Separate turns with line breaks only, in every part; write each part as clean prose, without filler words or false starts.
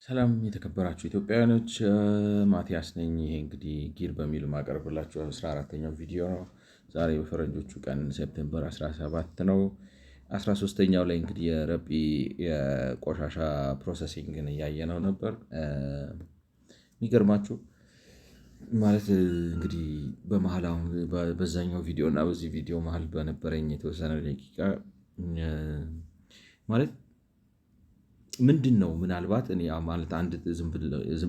ሰላም የተከበራችሁ ኢትዮጵያውያኖች፣ ማቲያስ ነኝ። ይሄ እንግዲህ ጊር በሚል ማቀርብላችሁ 14ኛው ቪዲዮ ነው። ዛሬ በፈረንጆቹ ቀን ሴፕቴምበር 17 ነው። 13ኛው ላይ እንግዲህ የረጲ የቆሻሻ ፕሮሰሲንግን እያየነው ነበር። የሚገርማችሁ ማለት እንግዲህ በመሀል አሁን በዛኛው ቪዲዮ እና በዚህ ቪዲዮ መሀል በነበረኝ የተወሰነ ደቂቃ ማለት ምንድን ነው ምናልባት እኔ ማለት አንድ ዝም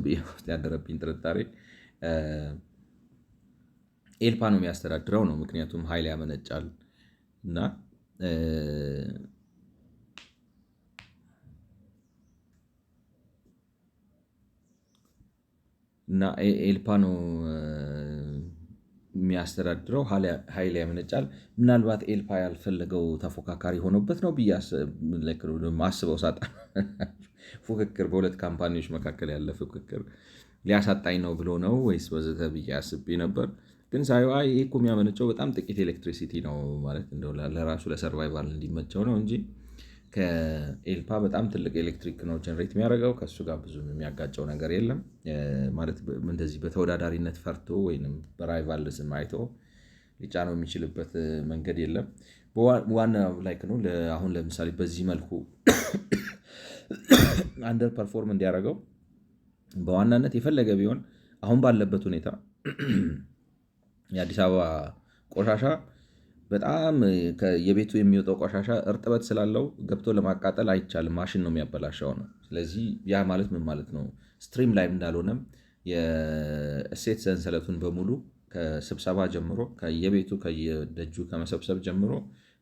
ብዬ ውስጥ ያደረብኝ ጥርጣሬ ኤልፓ ነው የሚያስተዳድረው ነው። ምክንያቱም ኃይል ያመነጫል እና ኤልፓ ነው የሚያስተዳድረው፣ ኃይል ያመነጫል። ምናልባት ኤልፓ ያልፈለገው ተፎካካሪ ሆኖበት ነው ብዬ አስበው ሳጣ ፉክክር በሁለት ካምፓኒዎች መካከል ያለ ፉክክር ሊያሳጣኝ ነው ብሎ ነው ወይስ ወዘተ ብዬ አስቤ ነበር። ግን ሳይዋ ይሄ እኮ የሚያመነጨው በጣም ጥቂት ኤሌክትሪሲቲ ነው ማለት እንደው ለራሱ ለሰርቫይቫል እንዲመቸው ነው እንጂ ከኤልፓ በጣም ትልቅ ኤሌክትሪክ ነው ጀነሬት የሚያደርገው። ከእሱ ጋር ብዙ የሚያጋጨው ነገር የለም ማለት እንደዚህ በተወዳዳሪነት ፈርቶ ወይም በራይቫልዝም አይቶ ሊጫነው የሚችልበት መንገድ የለም። ዋና ላይክ ነው። አሁን ለምሳሌ በዚህ መልኩ አንደር ፐርፎርም እንዲያደርገው በዋናነት የፈለገ ቢሆን አሁን ባለበት ሁኔታ የአዲስ አበባ ቆሻሻ በጣም የቤቱ የሚወጣው ቆሻሻ እርጥበት ስላለው ገብቶ ለማቃጠል አይቻልም፣ ማሽን ነው የሚያበላሸው ነው። ስለዚህ ያ ማለት ምን ማለት ነው? ስትሪም ላይ እንዳልሆነም የእሴት ሰንሰለቱን በሙሉ ከስብሰባ ጀምሮ ከየቤቱ ከየደጁ ከመሰብሰብ ጀምሮ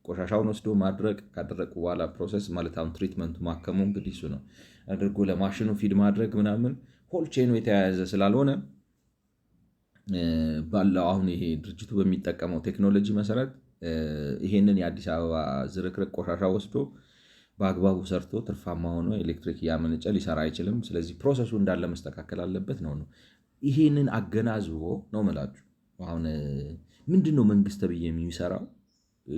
ቆሻሻውን ወስዶ ማድረቅ፣ ካደረቁ በኋላ ፕሮሰስ ማለት አሁን ትሪትመንቱ ማከሙ እንግዲህ እሱ ነው አድርጎ ለማሽኑ ፊድ ማድረግ ምናምን ሆል ቼኑ የተያያዘ ስላልሆነ ባለው አሁን ይሄ ድርጅቱ በሚጠቀመው ቴክኖሎጂ መሰረት ይሄንን የአዲስ አበባ ዝርክርቅ ቆሻሻ ወስዶ በአግባቡ ሰርቶ ትርፋማ ሆኖ ኤሌክትሪክ እያመነጨ ሊሰራ አይችልም። ስለዚህ ፕሮሰሱ እንዳለ መስተካከል አለበት ነው። ይሄንን አገናዝቦ ነው ምላችሁ። አሁን ምንድን ነው መንግስት ተብዬ የሚሰራው?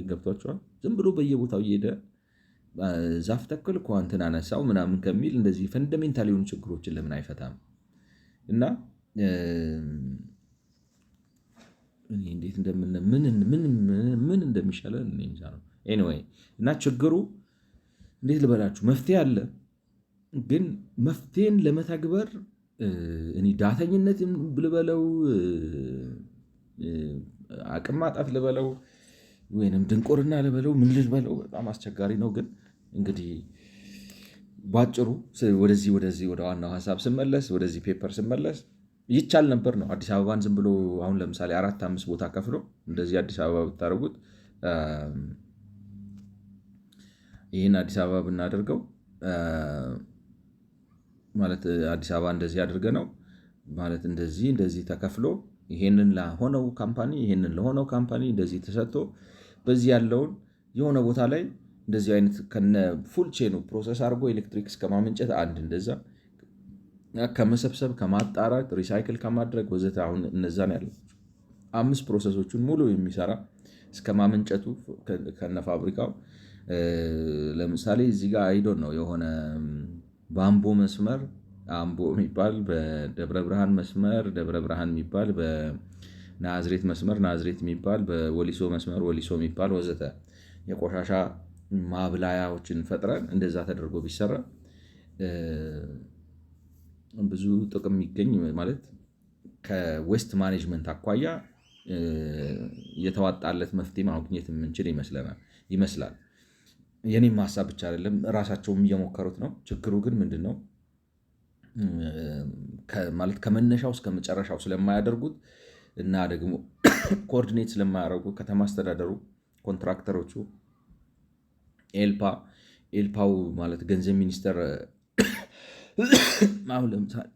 ገብቷቸዋል። ዝም ብሎ በየቦታው እየሄደ ዛፍ ተክል እኮ እንትን አነሳው ምናምን ከሚል እንደዚህ ፈንዳሜንታል የሆኑ ችግሮችን ለምን አይፈታም? እና እንዴት ምን እንደሚሻለን እንጃ ነው። ኤኒዌይ እና ችግሩ እንዴት ልበላችሁ መፍትሄ አለ። ግን መፍትሄን ለመተግበር እኔ ዳተኝነት ልበለው አቅም ማጣት ልበለው ወይንም ድንቁርና ልበለው ምን ልበለው በጣም አስቸጋሪ ነው። ግን እንግዲህ ባጭሩ ወደዚህ ወደ ዋናው ሀሳብ ስመለስ ወደዚህ ፔፐር ስመለስ ይቻል ነበር ነው። አዲስ አበባን ዝም ብሎ አሁን ለምሳሌ 4-5 ቦታ ከፍሎ እንደዚህ አዲስ አበባ ብታደርጉት ይህን አዲስ አበባ ብናደርገው ማለት አዲስ አበባ እንደዚህ አድርገ ነው ማለት እንደዚህ ተከፍሎ ይሄንን ለሆነው ካምፓኒ እንደዚህ ተሰጥቶ በዚህ ያለውን የሆነ ቦታ ላይ እንደዚህ አይነት ከነ ፉል ቼኑ ፕሮሰስ አድርጎ ኤሌክትሪክ እስከማመንጨት አንድ እንደዛ ከመሰብሰብ ከማጣራት ሪሳይክል ከማድረግ ወዘተ አሁን እነዛን ያለ 5 ፕሮሰሶችን ሙሉ የሚሰራ እስከ ማመንጨቱ ከነ ፋብሪካው ለምሳሌ እዚህ ጋር አይዶን ነው የሆነ በአምቦ መስመር አምቦ የሚባል በደብረ ብርሃን መስመር ደብረ ብርሃን የሚባል በናዝሬት መስመር ናዝሬት የሚባል በወሊሶ መስመር ወሊሶ የሚባል ወዘተ የቆሻሻ ማብላያዎችን ፈጥረን እንደዛ ተደርጎ ቢሰራ ብዙ ጥቅም የሚገኝ ማለት ከዌስት ማኔጅመንት አኳያ የተዋጣለት መፍትሄ ማግኘት የምንችል ይመስላል። የኔም ሀሳብ ብቻ አይደለም፣ ራሳቸውም እየሞከሩት ነው። ችግሩ ግን ምንድን ነው ማለት ከመነሻው እስከ መጨረሻው ስለማያደርጉት እና ደግሞ ኮኦርዲኔት ስለማያደርጉ ከተማ አስተዳደሩ፣ ኮንትራክተሮቹ፣ ኤልፓው ማለት ገንዘብ ሚኒስቴር አሁን ለምሳሌ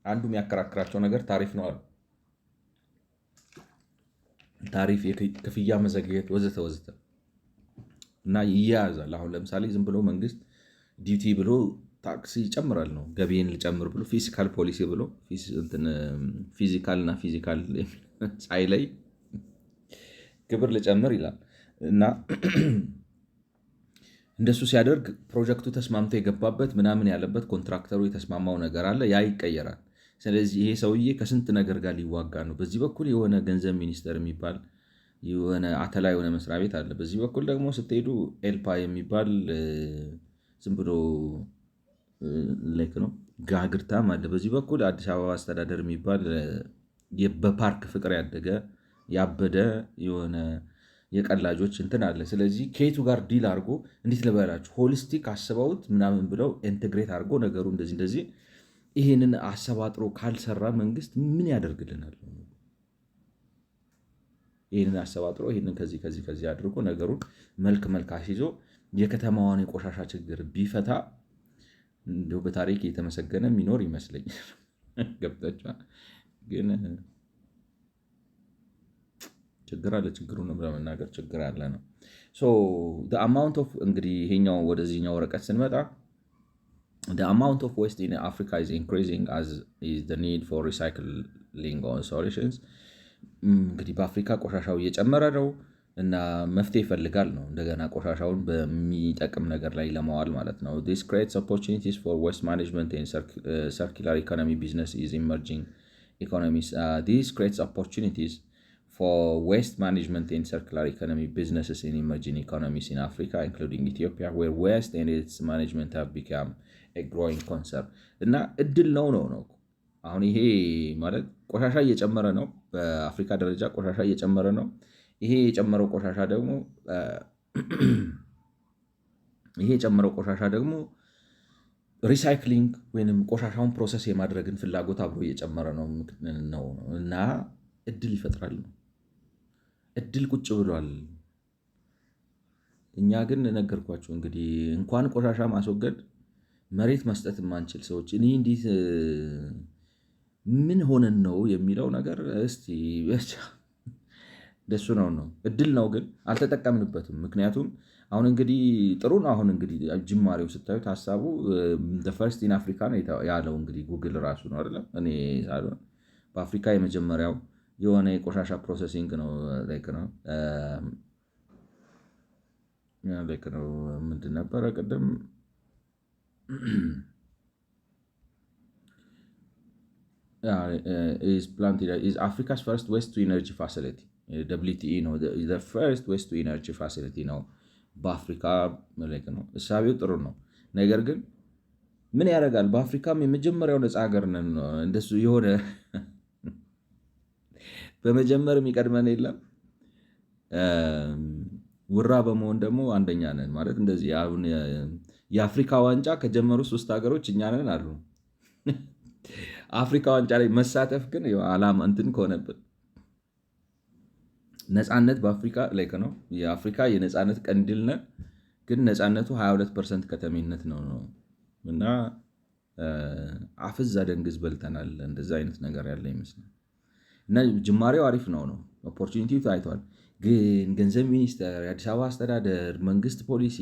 አንዱ የሚያከራክራቸው ነገር ታሪፍ ነው አሉ። ታሪፍ፣ የክፍያ መዘግየት ወዘተ እና ይያያዛል። አሁን ለምሳሌ ዝም ብሎ መንግስት ዲዩቲ ብሎ ታክስ ይጨምራል ነው፣ ገቢን ልጨምር ብሎ ፊስካል ፖሊሲ ብሎ ፊዚካል እና ፊዚካል ሳይለይ ግብር ልጨምር ይላል እና እንደሱ ሲያደርግ ፕሮጀክቱ ተስማምቶ የገባበት ምናምን ያለበት ኮንትራክተሩ የተስማማው ነገር አለ፣ ያ ይቀየራል። ስለዚህ ይሄ ሰውዬ ከስንት ነገር ጋር ሊዋጋ ነው። በዚህ በኩል የሆነ ገንዘብ ሚኒስቴር የሚባል የሆነ አተላ የሆነ መስሪያ ቤት አለ። በዚህ በኩል ደግሞ ስትሄዱ ኤልፓ የሚባል ዝም ብሎ ላይክ ነው ጋግርታም አለ። በዚህ በኩል አዲስ አበባ አስተዳደር የሚባል በፓርክ ፍቅር ያደገ ያበደ የሆነ የቀላጆች እንትን አለ። ስለዚህ ከየቱ ጋር ዲል አድርጎ እንዴት ልበላችሁ ሆሊስቲክ አስበውት ምናምን ብለው ኢንቴግሬት አድርጎ ነገሩ እንደዚህ ይህንን አሰባጥሮ ካልሰራ መንግስት ምን ያደርግልናል? ይህንን አሰባጥሮ ይህንን ከዚህ አድርጎ ነገሩን መልክ አስይዞ የከተማዋን የቆሻሻ ችግር ቢፈታ እንዲሁ በታሪክ የተመሰገነ የሚኖር ይመስለኛል። ገብታችኋል? ግን ችግር አለ። ችግሩንም ለመናገር ችግር አለ ነው። አማውንት ኦፍ እንግዲህ ይሄኛው ወደዚህኛው ወረቀት ስንመጣ the amount of waste in Africa is increasing as is the need for recycling solutions እንግዲህ በአፍሪካ ቆሻሻው እየጨመረ ነው እና መፍትሄ ይፈልጋል ነው እንደገና ቆሻሻውን በሚጠቅም ነገር ላይ ለማዋል ማለት ነው። this creates opportunities for waste management and circular economy business is emerging economies this creates opportunities for waste management and circular economy businesses in emerging economies in Africa including Ethiopia where waste and its management have become a growing concern እና እድል ነው አሁን ይሄ ማለት ቆሻሻ እየጨመረ ነው። በአፍሪካ ደረጃ ቆሻሻ እየጨመረ ነው። ይሄ የጨመረው ቆሻሻ ደግሞ ሪሳይክሊንግ ወይንም ቆሻሻውን ፕሮሰስ የማድረግን ፍላጎት አብሮ እየጨመረ ነው እና እድል ይፈጥራል ነው። እድል ቁጭ ብሏል። እኛ ግን ነገርኳችሁ እንግዲህ እንኳን ቆሻሻ ማስወገድ መሬት መስጠት የማንችል ሰዎች እኔ እንዴት ምን ሆነን ነው የሚለው ነገር እስቲ ደሱ ነው። እድል ነው ግን አልተጠቀምንበትም። ምክንያቱም አሁን እንግዲህ ጥሩ ነው። አሁን እንግዲህ ጅማሬው ስታዩት ሀሳቡ ፈርስት ኢን አፍሪካ ነው ያለው እንግዲህ ጉግል ራሱ ነው አይደለም እኔ ሳልሆን በአፍሪካ የመጀመሪያው የሆነ የቆሻሻ ፕሮሰሲንግ ነው ምንድን ነበረ ቅድም is Africa's first waste to energy facility WTE ነው the first waste to energy facility ነው በአፍሪካ ማለት ነው። እሳቤው ጥሩ ነው። ነገር ግን ምን ያደርጋል በአፍሪካም የመጀመሪያው ነፃ ሀገር ነን እንደሱ የሆነ በመጀመር የሚቀድመን የለም ውራ በመሆን ደግሞ አንደኛ ነን ማለት እንደዚህ አሁን የአፍሪካ ዋንጫ ከጀመሩ 3 ሀገሮች እኛ ነን አሉ። አፍሪካ ዋንጫ ላይ መሳተፍ ግን ዓላማ እንትን ከሆነብን ነፃነት በአፍሪካ ላይ ነው። የአፍሪካ የነፃነት ቀንዲል ነን፣ ግን ነፃነቱ 22% ከተሜነት ነው እና አፍዝ አደንግዝ በልተናል። እንደዛ አይነት ነገር ያለ ይመስላል እና ጅማሬው አሪፍ ነው ኦፖርቹኒቲ ታይቷል። ግን ገንዘብ ሚኒስቴር፣ የአዲስ አበባ አስተዳደር፣ መንግስት ፖሊሲ፣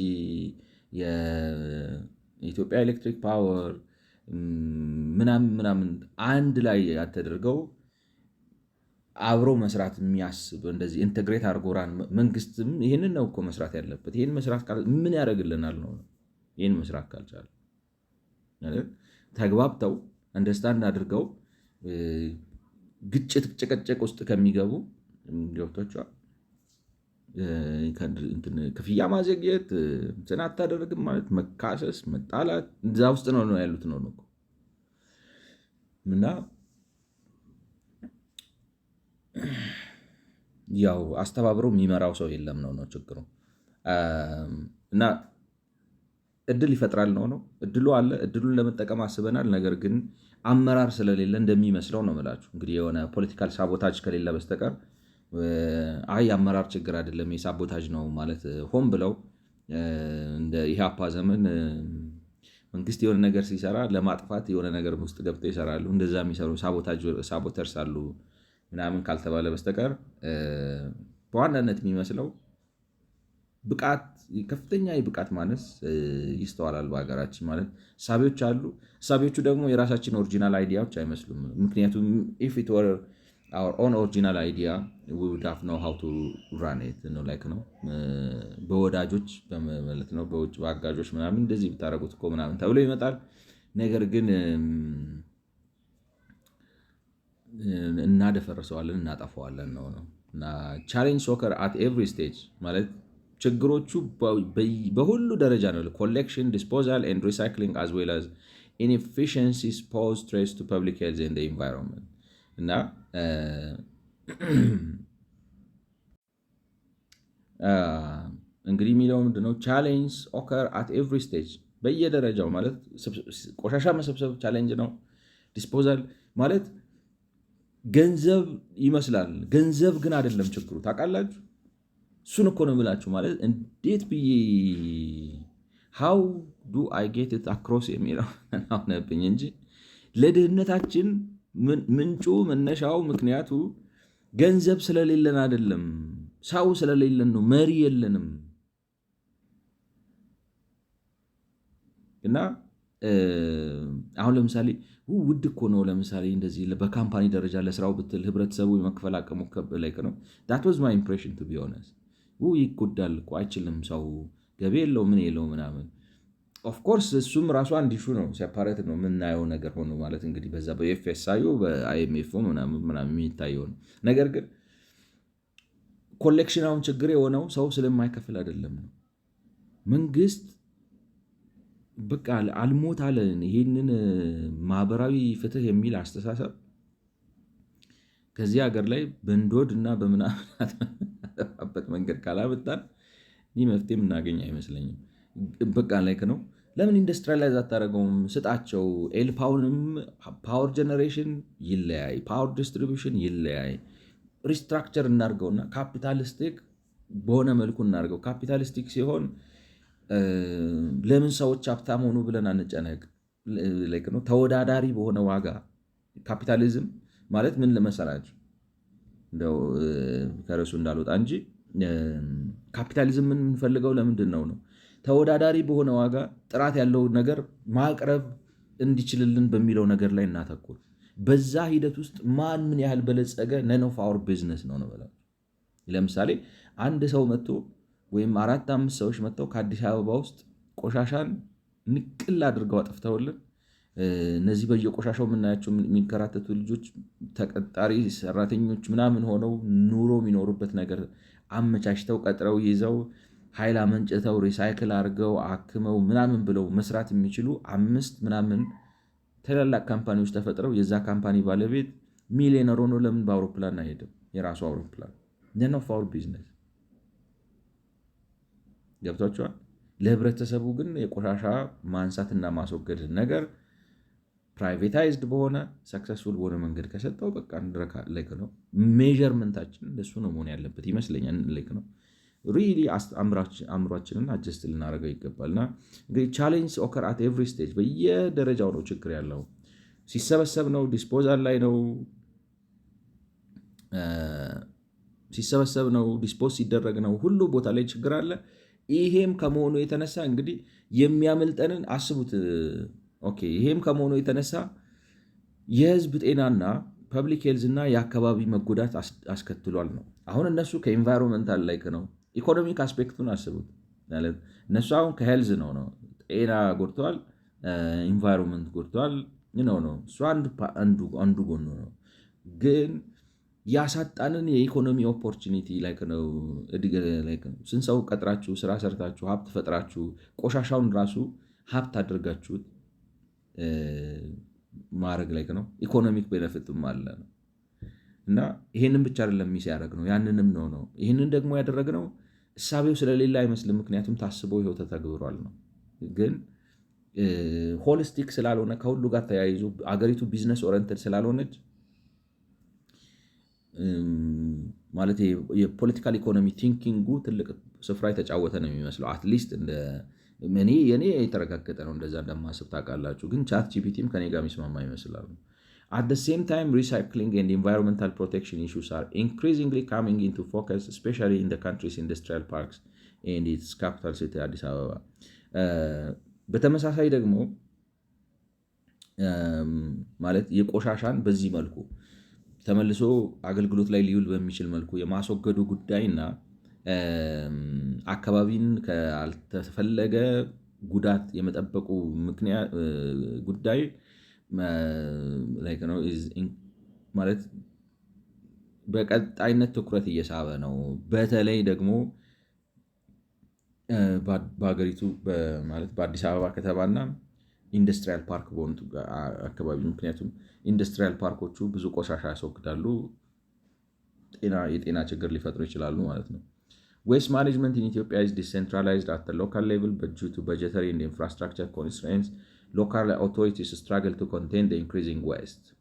የኢትዮጵያ ኤሌክትሪክ ፓወር ምናምን አንድ ላይ ያተደርገው አብሮ መስራት የሚያስብ እንደዚህ ኢንተግሬት አድርጎራን መንግስትም ይህንን ነው እኮ መስራት ያለበት። ይህን መስራት ምን ያደርግልናል ነው ይህን መስራት ካልቻለ ተግባብተው አንደርስታንድ አድርገው ግጭት ጭቅጭቅ ውስጥ ከሚገቡ ገብቶቿ ክፍያ ማዘግየት እንትን አታደርግም ማለት መካሰስ መጣላት እዛ ውስጥ ነው ያሉት ነው እና ያው አስተባብረው የሚመራው ሰው የለም ነው ችግሩ። እና እድል ይፈጥራል ነው እድሉ አለ። እድሉን ለመጠቀም አስበናል። ነገር ግን አመራር ስለሌለ እንደሚመስለው ነው የምላችሁ። እንግዲህ የሆነ ፖለቲካል ሳቦታጅ ከሌለ በስተቀር አይ አመራር ችግር አይደለም የሳቦታጅ ነው ማለት ሆን ብለው እንደ ኢህአፓ ዘመን መንግስት የሆነ ነገር ሲሰራ ለማጥፋት የሆነ ነገር ውስጥ ገብተው ይሰራሉ። እንደዛ የሚሰሩ ሳቦተርስ አሉ ምናምን ካልተባለ በስተቀር በዋናነት የሚመስለው ብቃት ከፍተኛ የብቃት ማነስ ይስተዋላል በሀገራችን። ማለት እሳቤዎች አሉ። እሳቤዎቹ ደግሞ የራሳችን ኦሪጂናል አይዲያዎች አይመስሉም። ምክንያቱም ኢፍ ኢት ወር our own original idea we would have know how to run it ነው ላይክ ነው በወዳጆች በመለት ነው በውጭ አጋዦች ምናምን እንደዚህ ብታረጉት እኮ ምናምን ተብሎ ይመጣል። ነገር ግን እናደፈርሰዋለን እናጠፋዋለን ነው እና ቻሌንጅ ሶከር አት ኤቭሪ ስቴጅ ማለት ችግሮቹ በሁሉ ደረጃ ነው። ኮሌክሽን ዲስፖዛል ኤንድ ሪሳይክሊንግ as well as inefficiencies pose threats to public health and the environment እና እንግዲህ የሚለው ምንድነው ቻሌንጅ ኦከር አት ኤቭሪ ስቴጅ በየደረጃው ማለት ቆሻሻ መሰብሰብ ቻሌንጅ ነው። ዲስፖዛል ማለት ገንዘብ ይመስላል፣ ገንዘብ ግን አይደለም ችግሩ ታውቃላችሁ። እሱን እኮ ነው የምላችሁ ማለት እንዴት ብዬ how do I get it across የሚለው ሆነብኝ እንጂ ለድህነታችን ምንጩ መነሻው ምክንያቱ ገንዘብ ስለሌለን አይደለም፣ ሰው ስለሌለን ነው። መሪ የለንም እና አሁን ለምሳሌ ውድ እኮ ነው ለምሳሌ እንደዚህ በካምፓኒ ደረጃ ለስራው ብትል ህብረተሰቡ የመክፈል አቅሙ ላይ ነው። that was my impression to be honest ይጎዳል እኮ አይችልም፣ ሰው ገቢ የለው ምን የለው ምናምን። ኦፍኮርስ እሱም ራሱ አንድ ኢሹ ነው፣ ሴፓሬት ነው የምናየው ነገር ሆኖ ማለት እንግዲህ በዛ በኤፍኤስአዩ በአይኤምኤፍ ምናምን የሚታየው ነው። ነገር ግን ኮሌክሽናውን ችግር የሆነው ሰው ስለማይከፍል አይደለም ነው። መንግስት በቃ አልሞት አለን። ይህንን ማህበራዊ ፍትህ የሚል አስተሳሰብ ከዚህ ሀገር ላይ በንዶድ እና በምናበት መንገድ ካላመጣን ይህ መፍትሄ የምናገኝ አይመስለኝም። በቃ ላይክ ነው። ለምን ኢንዱስትሪላይዝ አታደርገውም? ስጣቸው። ኤልፓውንም ፓወር ጀነሬሽን ይለያይ፣ ፓወር ዲስትሪቢዩሽን ይለያይ። ሪስትራክቸር እናርገውና ካፒታሊስቲክ በሆነ መልኩ እናርገው። ካፒታሊስቲክ ሲሆን ለምን ሰዎች ሀብታም ሆኑ ብለን አንጨነቅ። ተወዳዳሪ በሆነ ዋጋ ካፒታሊዝም ማለት ምን ለመሰላችሁ እንደው ከርሱ እንዳልወጣ እንጂ ካፒታሊዝም ምን የምንፈልገው ለምንድን ነው? ተወዳዳሪ በሆነ ዋጋ ጥራት ያለው ነገር ማቅረብ እንዲችልልን በሚለው ነገር ላይ እናተኩር። በዛ ሂደት ውስጥ ማን ምን ያህል በለጸገ ነን ኦፍ አወር ቢዝነስ ነው ነው። ለምሳሌ አንድ ሰው መጥቶ ወይም 4-5 ሰዎች መጥተው ከአዲስ አበባ ውስጥ ቆሻሻን ንቅል አድርገው አጥፍተውልን እነዚህ በየቆሻሻው የምናያቸው የሚንከራተቱ ልጆች ተቀጣሪ ሰራተኞች ምናምን ሆነው ኑሮ የሚኖሩበት ነገር አመቻችተው ቀጥረው ይዘው ኃይል አመንጭተው ሪሳይክል አድርገው አክመው ምናምን ብለው መስራት የሚችሉ 5 ምናምን ትላልቅ ካምፓኒዎች ተፈጥረው የዛ ካምፓኒ ባለቤት ሚሊዮነር ሆኖ ለምን በአውሮፕላን አይሄድም? የራሱ አውሮፕላን ነን ኦፍ አወር ቢዝነስ ገብቷቸዋል። ለህብረተሰቡ ግን የቆሻሻ ማንሳትና ማስወገድ ነገር ፕራይቬታይዝድ በሆነ ሰክሰስፉል በሆነ መንገድ ከሰጠው በቃ እንድረካ ላይክ ነው። ሜዠርመንታችን እንደሱ ነው መሆን ያለበት ይመስለኛል። ላይክ ነው ሪሊ አእምሯችንን አጀስት ልናደርገው ይገባልና እንግዲህ ቻሌንጅ ኦከር አት ኤቭሪ ስቴጅ በየደረጃው ነው ችግር ያለው። ሲሰበሰብ ነው፣ ዲስፖዛል ላይ ነው፣ ሲሰበሰብ ነው፣ ዲስፖዝ ሲደረግ ነው፣ ሁሉ ቦታ ላይ ችግር አለ። ይሄም ከመሆኑ የተነሳ እንግዲህ የሚያመልጠንን አስቡት። ኦኬ ይሄም ከመሆኑ የተነሳ የህዝብ ጤናና ፐብሊክ ሄልዝ እና የአካባቢ መጎዳት አስከትሏል ነው። አሁን እነሱ ከኢንቫይሮንመንታል ላይክ ነው ኢኮኖሚክ አስፔክቱን አስቡት። እነሱ አሁን ከሄልዝ ነው ጤና ጎድተዋል፣ ኢንቫይሮንመንት ጎድተዋል ነው እሱ አንዱ ጎኑ ነው። ግን ያሳጣንን የኢኮኖሚ ኦፖርቹኒቲ ላይክ ነው። ስንት ሰው ቀጥራችሁ ስራ ሰርታችሁ ሀብት ፈጥራችሁ ቆሻሻውን ራሱ ሀብት አድርጋችሁት ማድረግ ላይክ ነው። ኢኮኖሚክ ቤነፊትም አለ ነው እና ይሄንን ብቻ አይደለም ሚስ ያደረግ ነው ያንንም ነው። ይህንን ደግሞ ያደረግነው እሳቤው ስለሌለ አይመስልም። ምክንያቱም ታስቦ ይኸው ተተግብሯል ነው። ግን ሆሊስቲክ ስላልሆነ ከሁሉ ጋር ተያይዞ አገሪቱ ቢዝነስ ኦሪየንትድ ስላልሆነች ማለት የፖለቲካል ኢኮኖሚ ቲንኪንጉ ትልቅ ስፍራ የተጫወተ ነው የሚመስለው። አትሊስት የኔ የተረጋገጠ ነው እንደዛ እንደማስብ ታውቃላችሁ። ግን ቻት ጂፒቲም ከኔ ጋር የሚስማማ ይመስላሉ። At the same time, recycling and environmental protection issues are increasingly coming into focus, especially in the country's industrial parks and its capital city, Addis Ababa. በተመሳሳይ ደግሞ ማለት የቆሻሻን በዚህ መልኩ ተመልሶ አገልግሎት ላይ ሊውል በሚችል መልኩ የማስወገዱ ጉዳይና አካባቢን ካልተፈለገ ጉዳት የመጠበቁ ምክንያት ጉዳይ ማለት በቀጣይነት ትኩረት እየሳበ ነው። በተለይ ደግሞ በሀገሪቱ ማለት በአዲስ አበባ ከተማና ኢንዱስትሪያል ፓርክ በሆኑት አካባቢ፣ ምክንያቱም ኢንዱስትሪያል ፓርኮቹ ብዙ ቆሻሻ ያስወግዳሉ፣ የጤና ችግር ሊፈጥሩ ይችላሉ ማለት ነው። ዌስት ማኔጅመንት ኢን ኢትዮጵያ ኢዝ ዲሴንትራላይዝድ አት ሎካል ሌቭል በት ዲው ቱ በጀተሪ ኤንድ ኢንፍራስትራክቸር ኮንስትሬንትስ local authorities struggle to contain the increasing waste.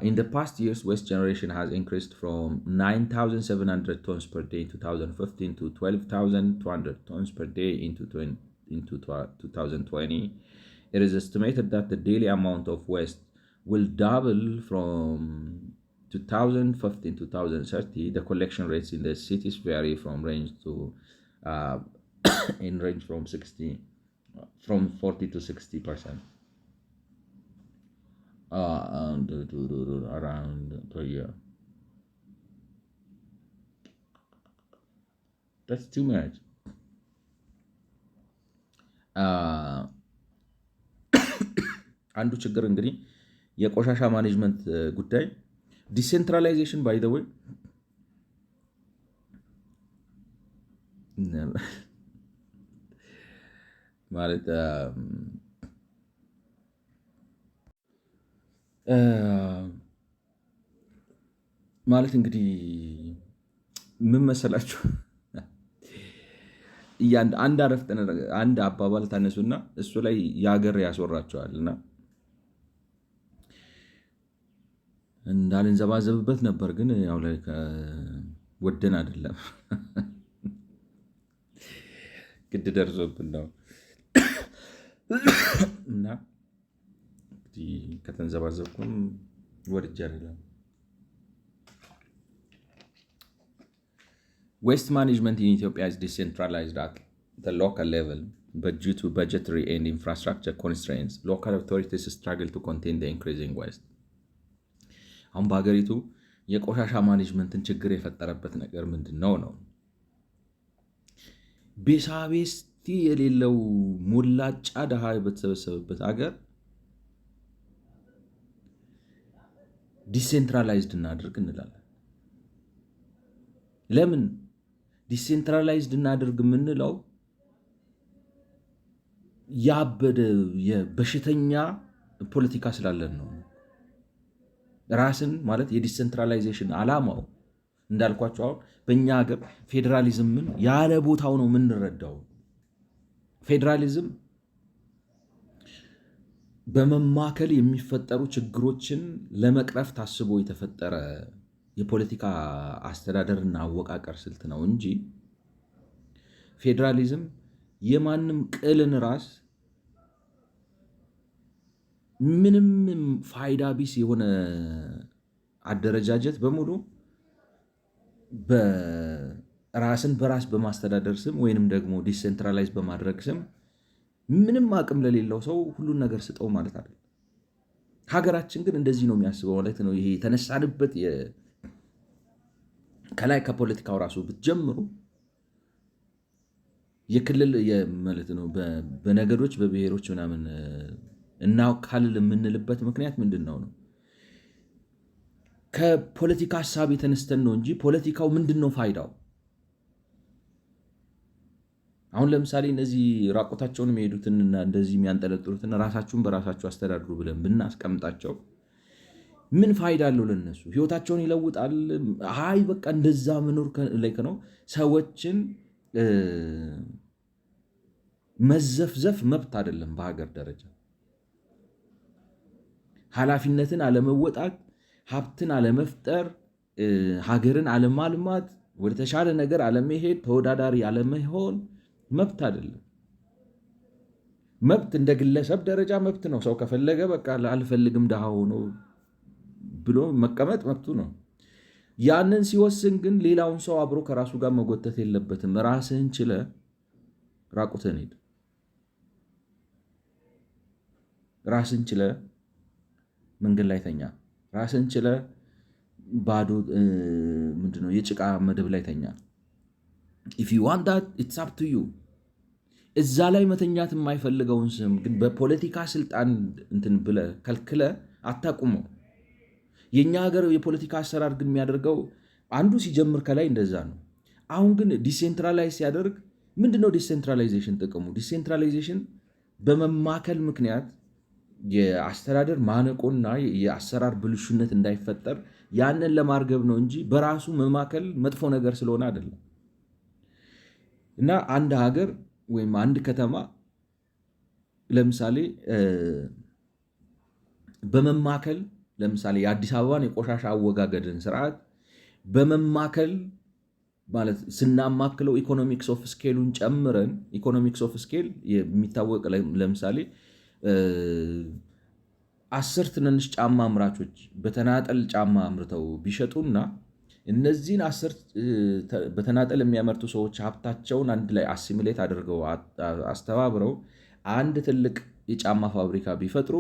In the past years, waste generation has increased from 9,700 tons per day in 2015 to 12,200 tons per day into 2020. It is estimated that the daily amount of waste will double from 2015 to 2030. The collection rates in the cities vary from range to in range from 40 to 60% around per year. That's too much. አንዱ ችግር እንግዲህ የቆሻሻ ማኔጅመንት ጉዳይ ዲሴንትራላይዜሽን ባይ ዘ ወይ ማለት እንግዲህ ምን መሰላችሁ፣ አንድ አባባል ታነሱና እሱ ላይ የሀገር ያስወራቸዋል እና እንዳልንዘባዘብበት ነበር፣ ግን ያው ላይ ወደን አይደለም ግድ ደርሶብን ነው እና ከተንዘባዘብኩም ወድጄ አይደለም። Waste management in Ethiopia is decentralized at the local level, but due to budgetary and infrastructure constraints, local authorities struggle to contain the increasing waste. አሁን በሀገሪቱ የቆሻሻ ማኔጅመንትን ችግር የፈጠረበት ነገር ምንድን ነው? ቤሳቤስቲ የሌለው ሞላጫ ድሃ በተሰበሰበበት ሀገር ዲሴንትራላይዝድ እናድርግ እንላለን። ለምን ዲሴንትራላይዝድ እናድርግ የምንለው? ያበደ የበሽተኛ ፖለቲካ ስላለን ነው። ራስን ማለት የዲሴንትራላይዜሽን ዓላማው እንዳልኳቸው አሁን በእኛ ሀገር ፌዴራሊዝምን ያለ ቦታው ነው የምንረዳው። ፌዴራሊዝም በመማከል የሚፈጠሩ ችግሮችን ለመቅረፍ ታስቦ የተፈጠረ የፖለቲካ አስተዳደርና አወቃቀር ስልት ነው እንጂ ፌዴራሊዝም የማንም ቅልን ራስ ምንም ፋይዳ ቢስ የሆነ አደረጃጀት በሙሉ በራስን በራስ በማስተዳደር ስም ወይንም ደግሞ ዲሴንትራላይዝ በማድረግ ስም ምንም አቅም ለሌለው ሰው ሁሉን ነገር ስጠው ማለት አይደለም። ሀገራችን ግን እንደዚህ ነው የሚያስበው ማለት ነው። ይሄ የተነሳንበት ከላይ ከፖለቲካው ራሱ ብትጀምሩ የክልል ማለት ነው በነገዶች በብሔሮች ምናምን እናውቃለን የምንልበት ምክንያት ምንድን ነው? ከፖለቲካ ሀሳብ የተነስተን ነው እንጂ ፖለቲካው ምንድን ነው ፋይዳው? አሁን ለምሳሌ እነዚህ ራቆታቸውን የሚሄዱትንና እንደዚህ የሚያንጠለጥሉትን ራሳችሁን በራሳችሁ አስተዳድሩ ብለን ብናስቀምጣቸው ምን ፋይዳ አለው ለነሱ? ህይወታቸውን ይለውጣል? አይ በቃ እንደዛ መኖር ላይ ነው። ሰዎችን መዘፍዘፍ መብት አይደለም። በሀገር ደረጃ ኃላፊነትን አለመወጣት፣ ሀብትን አለመፍጠር፣ ሀገርን አለማልማት፣ ወደ ተሻለ ነገር አለመሄድ፣ ተወዳዳሪ አለመሆን መብት አይደለም። መብት እንደ ግለሰብ ደረጃ መብት ነው። ሰው ከፈለገ በቃ አልፈልግም ድሃ ሆኖ ብሎ መቀመጥ መብቱ ነው። ያንን ሲወስን ግን ሌላውን ሰው አብሮ ከራሱ ጋር መጎተት የለበትም። ራስህን ችለ ራቁትህን ሂድ። ራስን ችለ መንገድ ላይ ተኛ። ራስን ችለ ባዶ ምንድነው የጭቃ መደብ ላይ ተኛ። ኢፍ ዩ ዋንት ዳት ኢትስ አፕ ቱ ዩ። እዛ ላይ መተኛት የማይፈልገውን ስም ግን በፖለቲካ ስልጣን እንትን ብለ ከልክለ አታቁመው። የእኛ ሀገር የፖለቲካ አሰራር ግን የሚያደርገው አንዱ ሲጀምር ከላይ እንደዛ ነው። አሁን ግን ዲሴንትራላይዝ ሲያደርግ ምንድነው ዲሴንትራላይዜሽን ጥቅሙ? ዲሴንትራላይዜሽን በመማከል ምክንያት የአስተዳደር ማነቆና የአሰራር ብልሹነት እንዳይፈጠር ያንን ለማርገብ ነው እንጂ በራሱ መማከል መጥፎ ነገር ስለሆነ አይደለም። እና አንድ ሀገር ወይም አንድ ከተማ ለምሳሌ በመማከል ለምሳሌ የአዲስ አበባን የቆሻሻ አወጋገድን ስርዓት በመማከል ማለት ስናማክለው ኢኮኖሚክስ ኦፍ ስኬሉን ጨምረን ኢኮኖሚክስ ኦፍ ስኬል የሚታወቅ ለምሳሌ 10 ትንንሽ ጫማ አምራቾች በተናጠል ጫማ አምርተው ቢሸጡና እነዚህን 10 በተናጠል የሚያመርቱ ሰዎች ሀብታቸውን አንድ ላይ አሲሚሌት አድርገው አስተባብረው አንድ ትልቅ የጫማ ፋብሪካ ቢፈጥሩ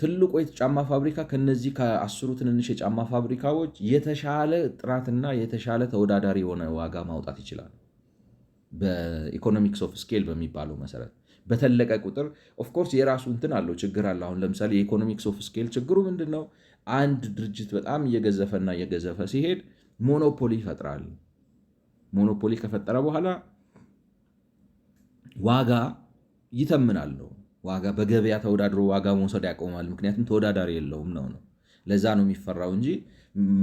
ትልቁ የጫማ ፋብሪካ ከነዚህ ከ10 ትንንሽ የጫማ ፋብሪካዎች የተሻለ ጥራትና የተሻለ ተወዳዳሪ የሆነ ዋጋ ማውጣት ይችላል። በኢኮኖሚክስ ኦፍ ስኬል በሚባለው መሰረት በተለቀ ቁጥር ኦፍኮርስ የራሱ እንትን አለው ችግር አለ። አሁን ለምሳሌ የኢኮኖሚክስ ኦፍ ስኬል ችግሩ ምንድን ነው? አንድ ድርጅት በጣም እየገዘፈና እየገዘፈ ሲሄድ ሞኖፖሊ ይፈጥራል። ሞኖፖሊ ከፈጠረ በኋላ ዋጋ ይተምናል ነው። ዋጋ በገበያ ተወዳድሮ ዋጋ መውሰድ ያቆማል። ምክንያቱም ተወዳዳሪ የለውም ነው። ለዛ ነው የሚፈራው እንጂ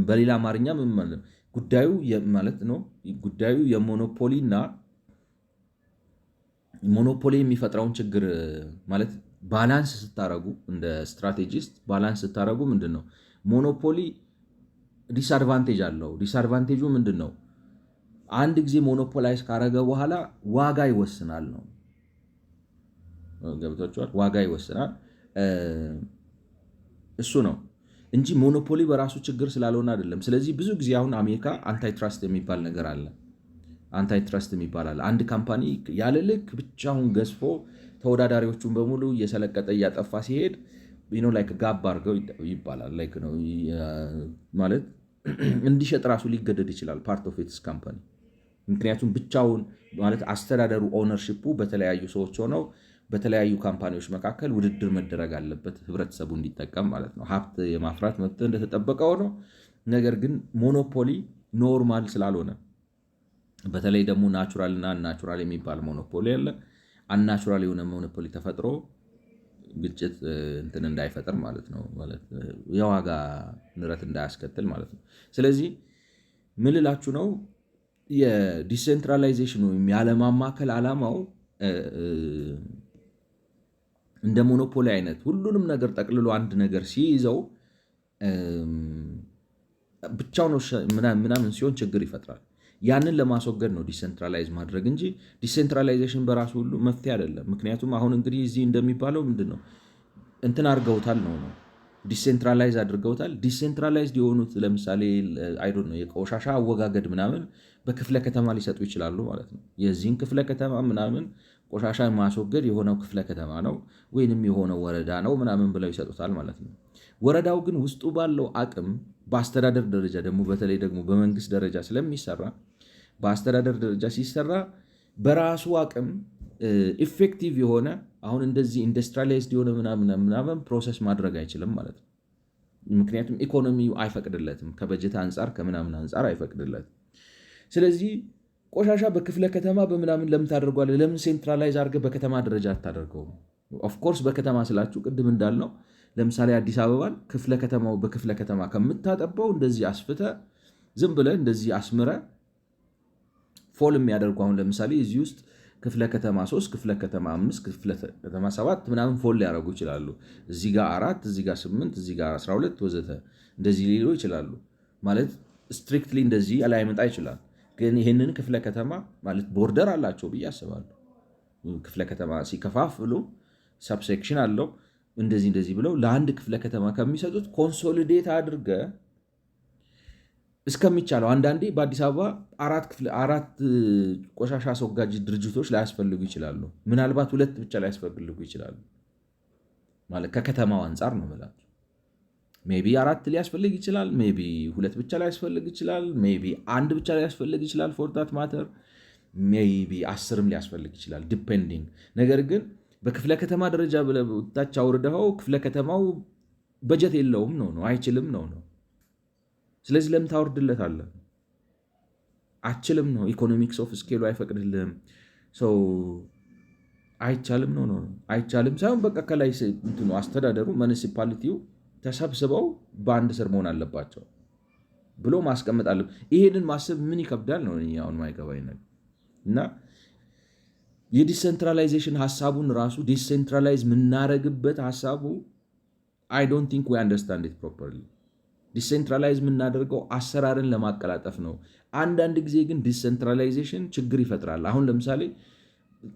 በሌላ አማርኛ ጉዳዩ ማለት ነው ጉዳዩ የሞኖፖሊና ሞኖፖሊ የሚፈጥረውን ችግር ማለት ባላንስ ስታረጉ እንደ ስትራቴጂስት ባላንስ ስታረጉ ምንድን ነው ሞኖፖሊ ዲስአድቫንቴጅ አለው። ዲስአድቫንቴጁ ምንድን ነው? አንድ ጊዜ ሞኖፖላይዝ ካረገ በኋላ ዋጋ ይወስናል ነው። ገብቷችኋል? ዋጋ ይወስናል እሱ ነው እንጂ ሞኖፖሊ በራሱ ችግር ስላልሆነ አይደለም። ስለዚህ ብዙ ጊዜ አሁን አሜሪካ አንታይትራስት የሚባል ነገር አለ። አንታይትረስት ይባላል። አንድ ካምፓኒ ያለ ልክ ብቻውን ገዝፎ ተወዳዳሪዎቹን በሙሉ እየሰለቀጠ እያጠፋ ሲሄድ ላይክ ጋብ አድርገው ይባላል። ላይክ ነው ማለት እንዲሸጥ ራሱ ሊገደድ ይችላል ፓርት ኦፍ ኢትስ ካምፓኒ። ምክንያቱም ብቻውን ማለት አስተዳደሩ ኦነርሺፑ በተለያዩ ሰዎች ሆነው በተለያዩ ካምፓኒዎች መካከል ውድድር መደረግ አለበት ህብረተሰቡ እንዲጠቀም ማለት ነው። ሀብት የማፍራት መብት እንደተጠበቀ ሆነው ነገር ግን ሞኖፖሊ ኖርማል ስላልሆነ በተለይ ደግሞ ናቹራል እና አንናቹራል የሚባል ሞኖፖሊ አለ። አንናቹራል የሆነ ሞኖፖሊ ተፈጥሮ ግጭት እንትን እንዳይፈጠር ማለት ነው። ማለት የዋጋ ንረት እንዳያስከትል ማለት ነው። ስለዚህ ምን ልላችሁ ነው የዲሴንትራላይዜሽን ወይም ያለማማከል ዓላማው እንደ ሞኖፖሊ አይነት ሁሉንም ነገር ጠቅልሎ አንድ ነገር ሲይዘው ብቻውን ምናምን ሲሆን ችግር ይፈጥራል። ያንን ለማስወገድ ነው ዲሴንትራላይዝ ማድረግ እንጂ ዲሴንትራላይዜሽን በራሱ ሁሉ መፍትሄ አይደለም። ምክንያቱም አሁን እንግዲህ እዚህ እንደሚባለው ምንድን ነው እንትን አድርገውታል ነው ዲሴንትራላይዝ አድርገውታል። ዲሴንትራላይዝድ የሆኑት ለምሳሌ አይዶን ነው የቆሻሻ አወጋገድ ምናምን በክፍለ ከተማ ሊሰጡ ይችላሉ ማለት ነው። የዚህን ክፍለ ከተማ ምናምን ቆሻሻ ማስወገድ የሆነው ክፍለ ከተማ ነው ወይንም የሆነው ወረዳ ነው ምናምን ብለው ይሰጡታል ማለት ነው። ወረዳው ግን ውስጡ ባለው አቅም በአስተዳደር ደረጃ ደግሞ በተለይ ደግሞ በመንግስት ደረጃ ስለሚሰራ በአስተዳደር ደረጃ ሲሰራ በራሱ አቅም ኢፌክቲቭ የሆነ አሁን እንደዚህ ኢንዱስትሪያላይዝድ የሆነ ምናምን ፕሮሰስ ማድረግ አይችልም ማለት ነው። ምክንያቱም ኢኮኖሚው አይፈቅድለትም፣ ከበጀት አንጻር ከምናምን አንጻር አይፈቅድለትም። ስለዚህ ቆሻሻ በክፍለ ከተማ በምናምን ለምን ታደርጓለህ? ለምን ሴንትራላይዝ አድርገህ በከተማ ደረጃ አታደርገውም? ኦፍኮርስ በከተማ ስላችሁ ቅድም እንዳልነው ለምሳሌ አዲስ አበባን ክፍለ ከተማው በክፍለ ከተማ ከምታጠባው እንደዚህ አስፍተ ዝም ብለህ እንደዚህ አስምረ ፎል የሚያደርጉ አሁን ለምሳሌ እዚህ ውስጥ ክፍለ ከተማ 3 ክፍለ ከተማ 5 ክፍለ ከተማ 7 ምናምን ፎል ሊያደርጉ ይችላሉ። እዚህ ጋር 4 እዚህ ጋር 8 እዚህ ጋር 12 ወዘተ እንደዚህ ሊሉ ይችላሉ። ማለት ስትሪክትሊ እንደዚህ ላይመጣ ይችላል። ግን ይህንን ክፍለ ከተማ ማለት ቦርደር አላቸው ብዬ አስባለሁ። ክፍለ ከተማ ሲከፋፍሉ ሰብሴክሽን አለው እንደዚህ ብለው ለአንድ ክፍለ ከተማ ከሚሰጡት ኮንሶሊዴት አድርገ እስከሚቻለው አንዳንዴ በአዲስ አበባ 4 ቆሻሻ አስወጋጅ ድርጅቶች ላያስፈልጉ ይችላሉ። ምናልባት 2 ብቻ ላያስፈልጉ ይችላሉ። ማለት ከከተማው አንጻር ነው የምላቸው። ሜቢ 4 ሊያስፈልግ ይችላል። ሜቢ 2 ብቻ ሊያስፈልግ ይችላል። ሜቢ 1 ብቻ ሊያስፈልግ ይችላል። ፎር ዳት ማተር ሜቢ 10ም ሊያስፈልግ ይችላል ዲፔንዲንግ። ነገር ግን በክፍለ ከተማ ደረጃ ብለህ ታች አውርደኸው ክፍለ ከተማው በጀት የለውም ነው አይችልም ነው። ስለዚህ ለምን ታወርድለታለህ? አችልም ነው። ኢኮኖሚክስ ኦፍ ስኬሉ አይፈቅድልህም። ሰው አይቻልም ነው አይቻልም ሳይሆን በቃ ከላይ አስተዳደሩ ሙኒሲፓሊቲው ተሰብስበው በአንድ ስር መሆን አለባቸው ብሎ ማስቀመጥ አለ። ይሄንን ማሰብ ምን ይከብዳል ነው አሁን ማይገባኝ ነገር። እና የዲሴንትራላይዜሽን ሀሳቡን ራሱ ዲሴንትራላይዝ የምናደርግበት ሀሳቡ አይ ዶንት ቲንክ ዊ አንደርስታንድ ኢት ፕሮፐርሊ። ዲሴንትራላይዝ የምናደርገው አሰራርን ለማቀላጠፍ ነው። አንዳንድ ጊዜ ግን ዲሴንትራላይዜሽን ችግር ይፈጥራል። አሁን ለምሳሌ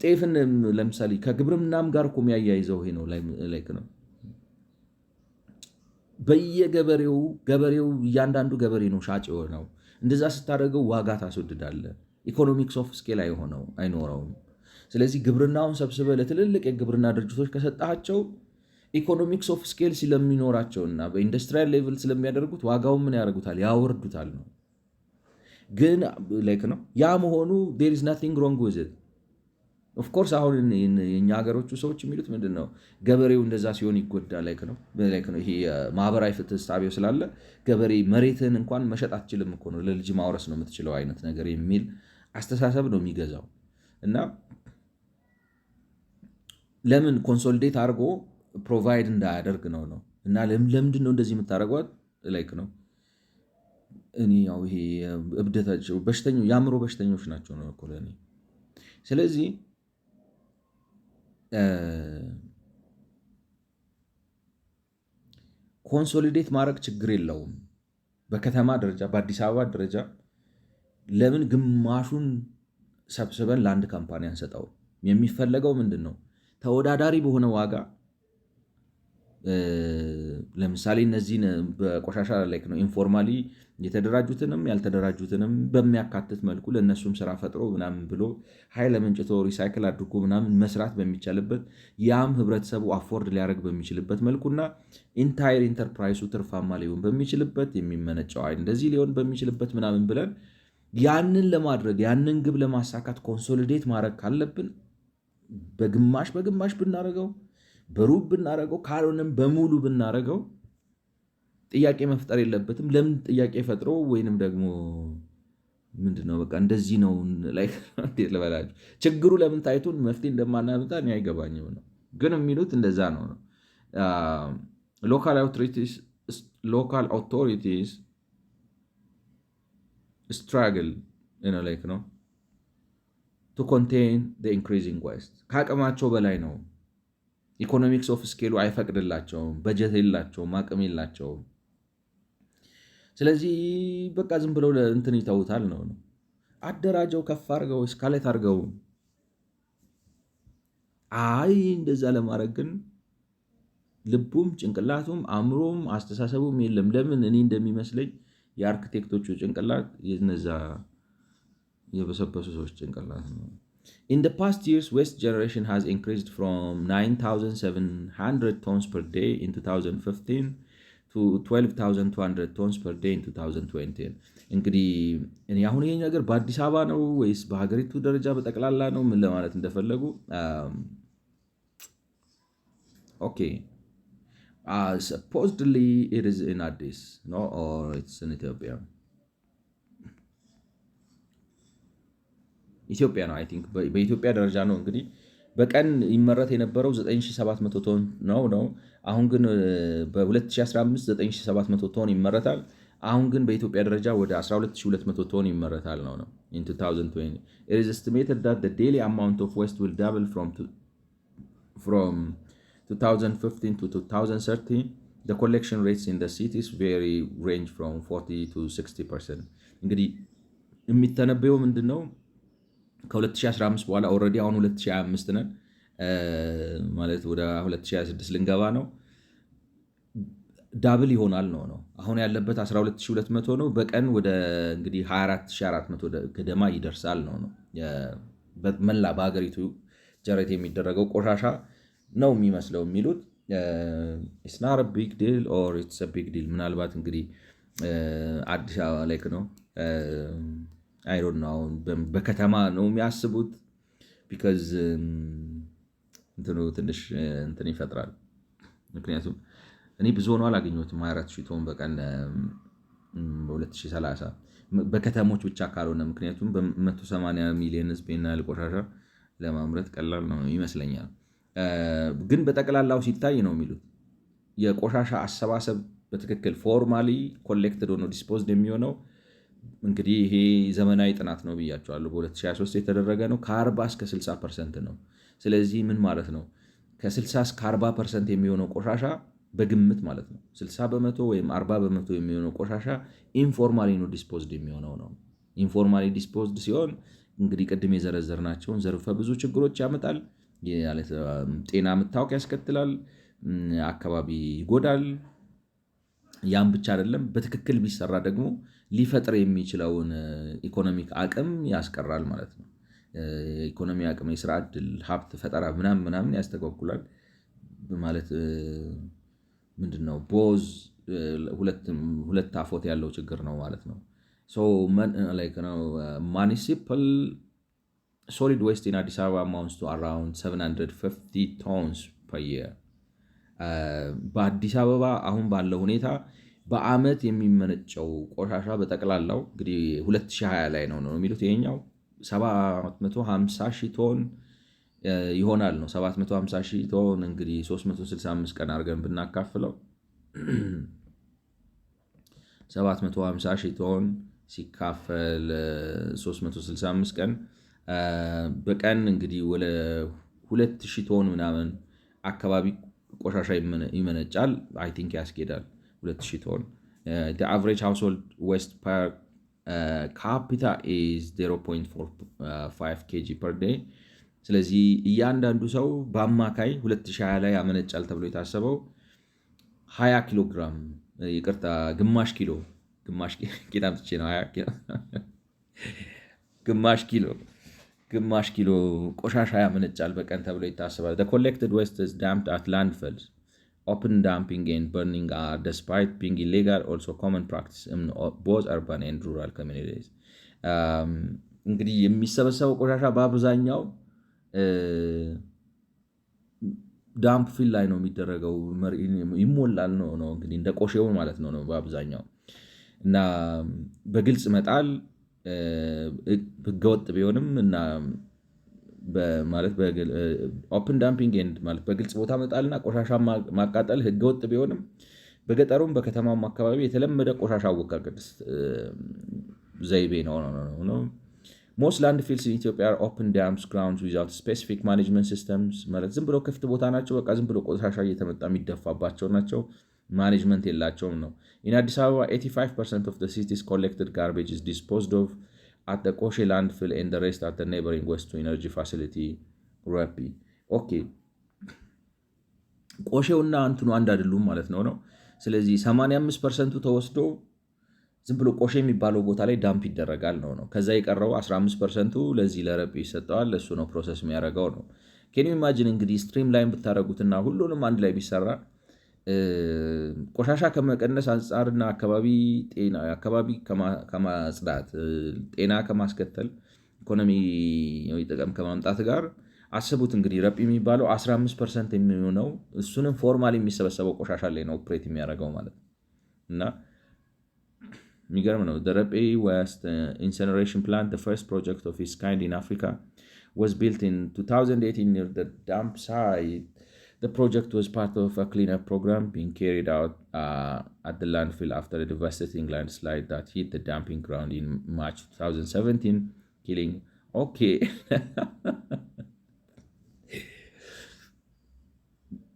ጤፍን ለምሳሌ ከግብርናም ጋር እኮ የሚያያይዘው ይሄ ነው ላይክ ነው። ገበሬው እያንዳንዱ ገበሬ ነው ሻጭ የሆነው። እንደዛ ስታደርገው ዋጋ ታስወድዳለህ። ኢኮኖሚክስ ኦፍ ስኬል አይኖረውም። ስለዚህ ግብርናውን ሰብስበ ለትልልቅ የግብርና ድርጅቶች ከሰጣቸው ኢኮኖሚክስ ኦፍ ስኬል ስለሚኖራቸውና በኢንዱስትሪያል ሌቭል ስለሚያደርጉት ዋጋውን ምን ያደርጉታል? ያወርዱታል ነው። ግን ላይክ ነው ያ መሆኑ ዴር ኢዝ ናቲንግ ሮንግ ዊዝ ኢት። ኦፍኮርስ አሁን የኛ ሀገሮቹ ሰዎች የሚሉት ምንድን ነው? ገበሬው እንደዛ ሲሆን ይጎዳል። ላይክ ነው ይሄ ማህበራዊ ፍትህ እሳቤው ስላለ ገበሬ መሬትን እንኳን መሸጥ አትችልም እኮ ነው፣ ለልጅ ማውረስ ነው የምትችለው አይነት ነገር የሚል አስተሳሰብ ነው የሚገዛው። እና ለምን ኮንሶሊዴት አድርጎ ፕሮቫይድ እንዳያደርግ ነው። እና ለምንድን ነው እንደዚህ የምታደርጓት? ላይክ ነው እኔ ያው ይሄ እብደታቸው የአእምሮ በሽተኞች ናቸው ነው እኮ ለእኔ። ስለዚህ ኮንሶሊዴት ማድረግ ችግር የለውም። በከተማ ደረጃ በአዲስ አበባ ደረጃ ለምን ግማሹን ሰብስበን ለአንድ ካምፓኒ አንሰጠው? የሚፈለገው ምንድን ነው? ተወዳዳሪ በሆነ ዋጋ ለምሳሌ እነዚህን በቆሻሻ ላይ ነው ኢንፎርማሊ የተደራጁትንም ያልተደራጁትንም በሚያካትት መልኩ ለእነሱም ስራ ፈጥሮ ምናምን ብሎ ኃይል መንጭቶ ሪሳይክል አድርጎ ምናምን መስራት በሚቻልበት ያም ህብረተሰቡ አፎርድ ሊያደርግ በሚችልበት መልኩና ኢንታይር ኢንተርፕራይሱ ትርፋማ ሊሆን በሚችልበት የሚመነጨው እንደዚህ ሊሆን በሚችልበት ምናምን ብለን ያንን ለማድረግ ያንን ግብ ለማሳካት ኮንሶሊዴት ማድረግ ካለብን በግማሽ ብናደርገው በሩብ ብናደርገው ካልሆነም በሙሉ ብናደርገው ጥያቄ መፍጠር የለበትም። ለምን ጥያቄ ፈጥሮ ወይንም ደግሞ ምንድነው በቃ እንደዚህ ነው ላይ ልበላችሁ ችግሩ ለምን ታይቶን መፍትሄ እንደማናመጣ እኔ አይገባኝም ነው። ግን የሚሉት እንደዛ ነው። ሎካል አውቶሪቲስ struggle like ነው to contain the increasing waste ከአቅማቸው በላይ ነው። ኢኮኖሚክስ ኦፍ ስኬሉ አይፈቅድላቸውም። በጀት የላቸውም፣ አቅም የላቸውም። ስለዚህ በቃ ዝም ብለው እንትን ይተውታል ነው። አደራጀው፣ ከፍ አድርገው፣ እስካሌት አድርገው። አይ እንደዛ ለማድረግ ግን ልቡም ጭንቅላቱም አእምሮም አስተሳሰቡም የለም። ለምን እኔ እንደሚመስለኝ የአርክቴክቶቹ ጭንቅላት የነዛ የበሰበሱ ሰዎች ጭንቅላት ነው። In the past years, waste generation has increased from 9,700 tons per day in 2015 to 12,200 tons per day in 2020. እንግዲህ እኔ አሁን ይሄ ነገር በአዲስ አበባ ነው ወይስ በሀገሪቱ ደረጃ በጠቅላላ ነው? ምን ለማለት እንደፈለጉ ኦኬ supposedly it is in Addis, no, or it's in Ethiopia. ኢትዮጵያ ነው አይ ቲንክ በኢትዮጵያ ደረጃ ነው። እንግዲህ በቀን ይመረት የነበረው 9700 ቶን ነው። አሁን ግን በ2015 9700 ቶን ይመረታል። አሁን ግን በኢትዮጵያ ደረጃ ወደ 12200 ቶን ይመረታል ነው in 2020. It is estimated that the daily amount of waste will double from 2015 to 2030. The collection rates in the cities range from 40 to 60%. እንግዲህ የሚተነበየው ምንድነው? ከ2015 በኋላ ኦልሬዲ አሁን 2025 ነን ማለት ወደ 2026 ልንገባ ነው። ዳብል ይሆናል ነው። አሁን ያለበት 12200 ነው። በቀን ወደ እንግዲህ 24400 ገደማ ይደርሳል ነው። በመላ በሀገሪቱ ጀሬት የሚደረገው ቆሻሻ ነው የሚመስለው የሚሉት ኢትስ ናት አ ቢግ ዲል ኦር ኢትስ አ ቢግ ዲል። ምናልባት እንግዲህ አዲስ አበባ ላይ ነው አይ ዶንት ኖ አሁን በከተማ ነው የሚያስቡት ቢካዝ እንትኑ ትንሽ እንትን ይፈጥራል። ምክንያቱም እኔ ብዙ ሆኖ አላገኘሁትም 24 ሺህ ቶን በቀን በ2030 በከተሞች ብቻ ካልሆነ፣ ምክንያቱም በ180 ሚሊዮን ህዝብ ያህል ቆሻሻ ለማምረት ቀላል ነው ይመስለኛል። ግን በጠቅላላው ሲታይ ነው የሚሉት የቆሻሻ አሰባሰብ በትክክል ፎርማሊ ኮሌክትድ ሆኖ ዲስፖዝድ የሚሆነው እንግዲህ ይሄ ዘመናዊ ጥናት ነው ብያቸዋለሁ። በ2023 የተደረገ ነው። ከ40 እስከ 60% ነው። ስለዚህ ምን ማለት ነው? ከ60 እስከ 40% የሚሆነው ቆሻሻ በግምት ማለት ነው 60 በመቶ ወይም 40 በመቶ የሚሆነው ቆሻሻ ኢንፎርማሊ ነው ዲስፖዝድ የሚሆነው ነው። ኢንፎርማሊ ዲስፖዝድ ሲሆን እንግዲህ ቅድም የዘረዘርናቸውን ዘርፈ ብዙ ችግሮች ያመጣል። ጤና መታወክ ያስከትላል፣ አካባቢ ይጎዳል። ያም ብቻ አይደለም፣ በትክክል ቢሰራ ደግሞ ሊፈጥር የሚችለውን ኢኮኖሚክ አቅም ያስቀራል ማለት ነው። ኢኮኖሚ አቅም፣ የስራ ዕድል፣ ሀብት ፈጠራ ምናምን ያስተጓጉላል ማለት ምንድን ነው? ቦዝ ሁለት አፎት ያለው ችግር ነው ማለት ነው። ማኒሲፓል ሶሊድ ዌስት ኢን አዲስ አበባ አማውንትስ ቱ አራውንድ 750 ቶንስ ፐር የር። በአዲስ አበባ አሁን ባለው ሁኔታ በአመት የሚመነጨው ቆሻሻ በጠቅላላው እንግዲህ 2020 ላይ ነው የሚሉት ይሄኛው 750 ሺህ ቶን ይሆናል ነው። 750 ሺህ ቶን እንግዲህ 365 ቀን አድርገን ብናካፍለው 750 ሺህ ቶን ሲካፈል 365 ቀን በቀን እንግዲህ ወደ 2000 ቶን ምናምን አካባቢ ቆሻሻ ይመነጫል። አይ ቲንክ ያስኬዳል 2000 ቶን። the average household waste per capita is 0.45 kg per day። ስለዚህ እያንዳንዱ ሰው በአማካይ 2020 ላይ ያመነጫል ተብሎ የታሰበው 20 ኪሎ ግራም ይቅርታ፣ ግማሽ ኪሎ ግማሽ ኪሎ ቆሻሻ ያመነጫል በቀን ተብሎ ይታሰባል። the collected waste is dumped at landfills. Open dumping and burning are, despite being illegal, also common practice in both urban and rural communities. እንግዲህ የሚሰበሰበው ቆሻሻ በአብዛኛው ዳምፕ ፊል ላይ ነው የሚደረገው፣ ይሞላል ነው እንግዲህ እንደ ቆሼው ማለት ነው በአብዛኛው። እና በግልጽ መጣል ህገወጥ ቢሆንም እና ኦፕን ዳምፒንግ ማለት በግልጽ ቦታ መጣልና ቆሻሻ ማቃጠል ህገወጥ ቢሆንም በገጠሩም በከተማም አካባቢ የተለመደ ቆሻሻ አወጋገድ ዘይቤ ነው። Most landfills in Ethiopia are open dams grounds without specific management systems። ማለት ዝም ብሎ ክፍት ቦታ ናቸው። በቃ ዝም ብሎ ቆሻሻ እየተመጣ የሚደፋባቸው ናቸው። ማኔጅመንት የላቸውም ነው። In Addis Ababa 85% of the city's collected garbage is disposed of at the Koshe landfill and the rest at the neighboring waste to energy facility Rapi። ኦኬ ቆሼውና እንትኑ አንድ አይደሉም ማለት ነው። ስለዚህ 85% ተወስዶ ዝም ብሎ ቆሼ የሚባለው ቦታ ላይ ዳምፕ ይደረጋል ነው። ከዛ የቀረው 15% ለዚህ ለረጲ ይሰጠዋል። እሱ ነው ፕሮሰስ የሚያደርገው ነው። ኬን ዩ ኢማጂን እንግዲህ ስትሪም ላይን ብታደረጉትና ሁሉንም አንድ ላይ ቢሰራ ቆሻሻ ከመቀነስ አንጻርና አካባቢ ከማጽዳት ጤና ከማስከተል ኢኮኖሚ ጥቅም ከማምጣት ጋር አስቡት። እንግዲህ ረጲ የሚባለው 15% የሚሆነው እሱንም ፎርማሊ የሚሰበሰበው ቆሻሻ ላይ ነው ኦፕሬት የሚያደርገው ማለት እና የሚገርም ነው። The Rapi Waste Incineration Plant, the first project of its kind in Africa, was built in 2018 near the dump site. The project was part of a cleanup program being carried out at the landfill after a devastating landslide that hit the dumping ground in March 2017, killing. Okay.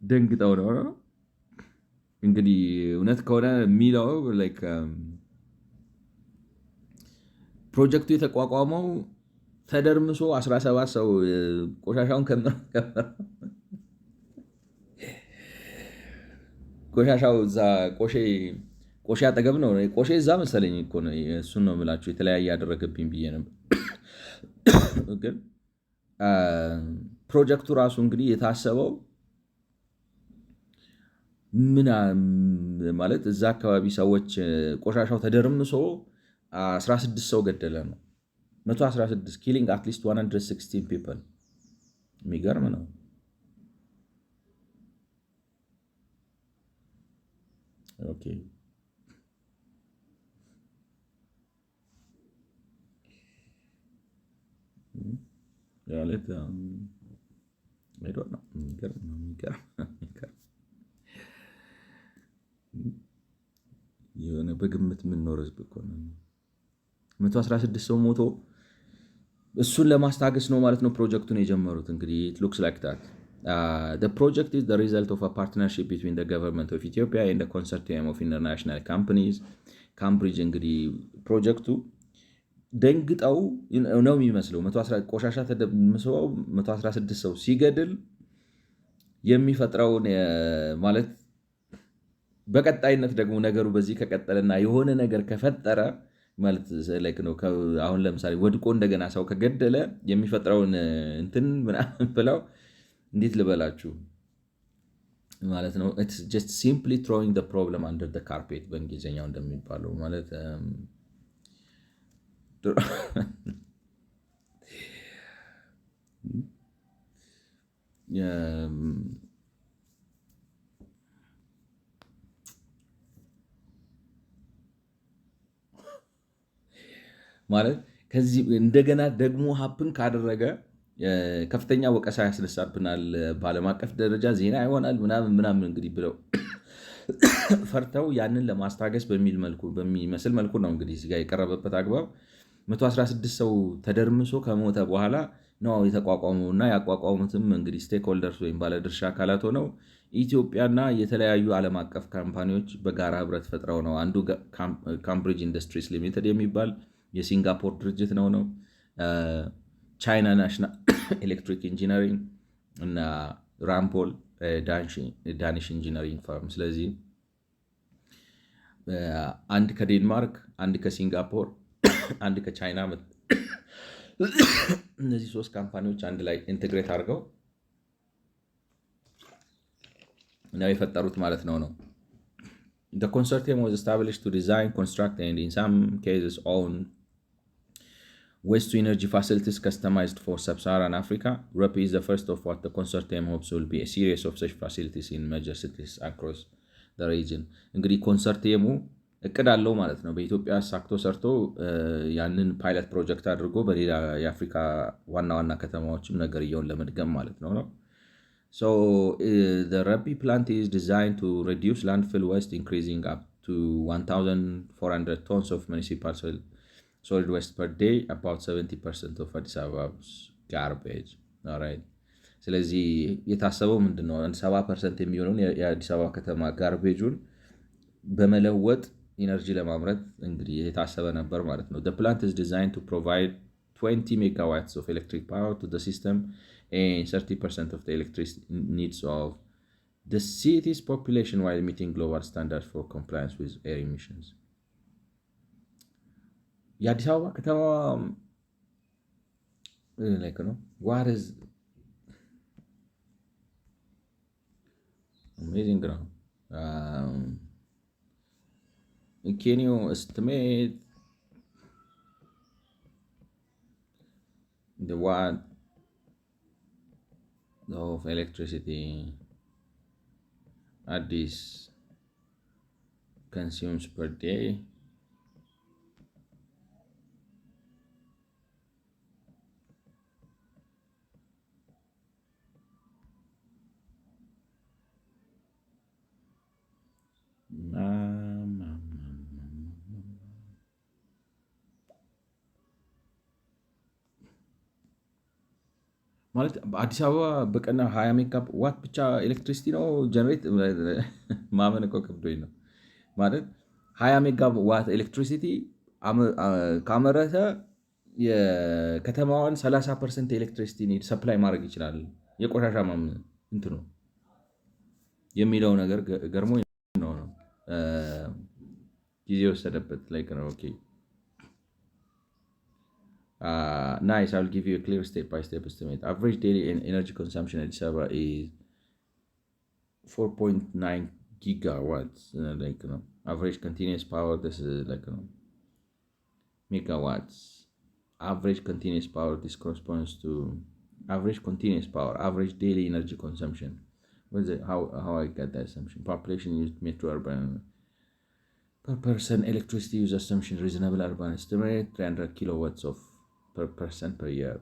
ደንግጠው ነው እንግዲህ እውነት ከሆነ የሚለው ፕሮጀክቱ የተቋቋመው ተደርምሶ 17 ሰው ቆሻሻውን ቆሻሻው እዛ ቆሼ አጠገብ ነው። ቆሼ እዛ መሰለኝ እኮ ነው። እሱን ነው የምላችሁ። የተለያየ ያደረገብኝ ብዬ ነበር። ግን ፕሮጀክቱ ራሱ እንግዲህ የታሰበው ምን ማለት እዛ አካባቢ ሰዎች ቆሻሻው ተደርምሶ 16 ሰው ገደለ ነው። 116 ኪሊንግ አትሊስት 116 ፒፕል። የሚገርም ነው። ኦኬ ማለት የሆነ በግምት የምንኖር ህዝብ እኮ ነው። 116 ሰው ሞቶ እሱን ለማስታገስ ነው ማለት ነው ፕሮጀክቱን የጀመሩት። እንግዲህ it looks like that. The project is the result of a partnership between the government of Ethiopia and the consortium of international companies. ካምብሪጅ እንግዲህ ፕሮጀክቱ ደንግጠው ነው የሚመስለው። ቆሻሻ ተደምሰው 116 ሰው ሲገድል የሚፈጥረውን ማለት በቀጣይነት ደግሞ ነገሩ በዚህ ከቀጠለና የሆነ ነገር ከፈጠረ ማለት ነው። አሁን ለምሳሌ ወድቆ እንደገና ሰው ከገደለ የሚፈጥረውን እንትን ምናምን ብለው እንዴት ልበላችሁ ማለት ነው። ኢትስ ጀስት ሲምፕሊ ትሮዊንግ ዘ ፕሮብለም አንደር ዘ ካርፔት በእንግሊዝኛው እንደሚባለው ማለት ማለት ከዚህ እንደገና ደግሞ ሀፕን ካደረገ ከፍተኛ ወቀሳ ያስነሳብናል፣ በዓለም አቀፍ ደረጃ ዜና ይሆናል ምናምን እንግዲህ ብለው ፈርተው ያንን ለማስታገስ በሚመስል መልኩ ነው እንግዲህ እዚህ ጋ የቀረበበት አግባብ። 116 ሰው ተደርምሶ ከሞተ በኋላ ነው የተቋቋመው እና ያቋቋሙትም እንግዲህ ስቴክሆልደርስ ወይም ባለድርሻ አካላት ሆነው ኢትዮጵያና የተለያዩ ዓለም አቀፍ ካምፓኒዎች በጋራ ህብረት ፈጥረው ነው። አንዱ ካምብሪጅ ኢንዱስትሪስ ሊሚትድ የሚባል የሲንጋፖር ድርጅት ነው። ቻይና ናሽናል ኤሌክትሪክ ኢንጂነሪንግ እና ራምፖል ዳኒሽ ኢንጂነሪንግ ፈርም። ስለዚህ አንድ ከዴንማርክ፣ አንድ ከሲንጋፖር፣ አንድ ከቻይና እነዚህ 3 ካምፓኒዎች አንድ ላይ ኢንቴግሬት አድርገው ነው የፈጠሩት ማለት ነው። The consortium was established to design, construct, and in some cases own waste-to-energy facilities customized for sub-Saharan Africa. RUP is the first of what the consortium hopes will be a series of such facilities in major cities across the region. እንግዲህ ኮንሰርቲየሙ እቅድ አለው ማለት ነው። በኢትዮጵያ ሳክቶ ሰርቶ ያንን ፓይለት ፕሮጀክት አድርጎ በሌላ የአፍሪካ ዋና ዋና ከተማዎችም ነገርየውን ለመድገም ማለት ነው። So the RUP plant is designed to reduce landfill waste, increasing up to 1,400 tons of municipal solid waste per day, about 70% of Addis Ababa's garbage. All right. ስለዚህ የታሰበው ምንድነው? 70% የሚሆነውን የአዲስ አበባ ከተማ ጋርቤጁን በመለወጥ ኢነርጂ ለማምረት እንግዲህ የታሰበ ነበር ማለት ነው። The plant is designed to provide 20 megawatts of electric power to the system and 30% of the electricity needs of the city's population while meeting global standards for compliance with air emissions. የአዲስ አበባ ከተማ like ነው what is amazing ነው። can you estimate the watt of electricity Addis consumes per day? ማለት በአዲስ አበባ በቀን 20 ሜጋ ዋት ብቻ ኤሌክትሪሲቲ ነው ጀነሬት ማመን እኮ ከብዶኝ ነው። ማለት 20 ሜጋ ዋት ኤሌክትሪሲቲ ካመረተ የከተማዋን 30% ኤሌክትሪሲቲ ኒድ ሰፕላይ ማድረግ ይችላል። የቆሻሻ እንትኑ የሚለው ነገር ገርሞ ነው ጊዜ ወሰደበት ላይክ ነው። ኦኬ nice. I'll give you a clear step-by-step estimate. Average daily energy consumption at Addis Ababa is 4.9 gigawatts, average continuous power. This is megawatts. Average continuous power. This corresponds to average continuous power, average daily energy consumption. What is it? How I get that assumption? Population used, metro urban per person. Electricity use assumption, reasonable urban estimate, 300 kilowatts of per person per year.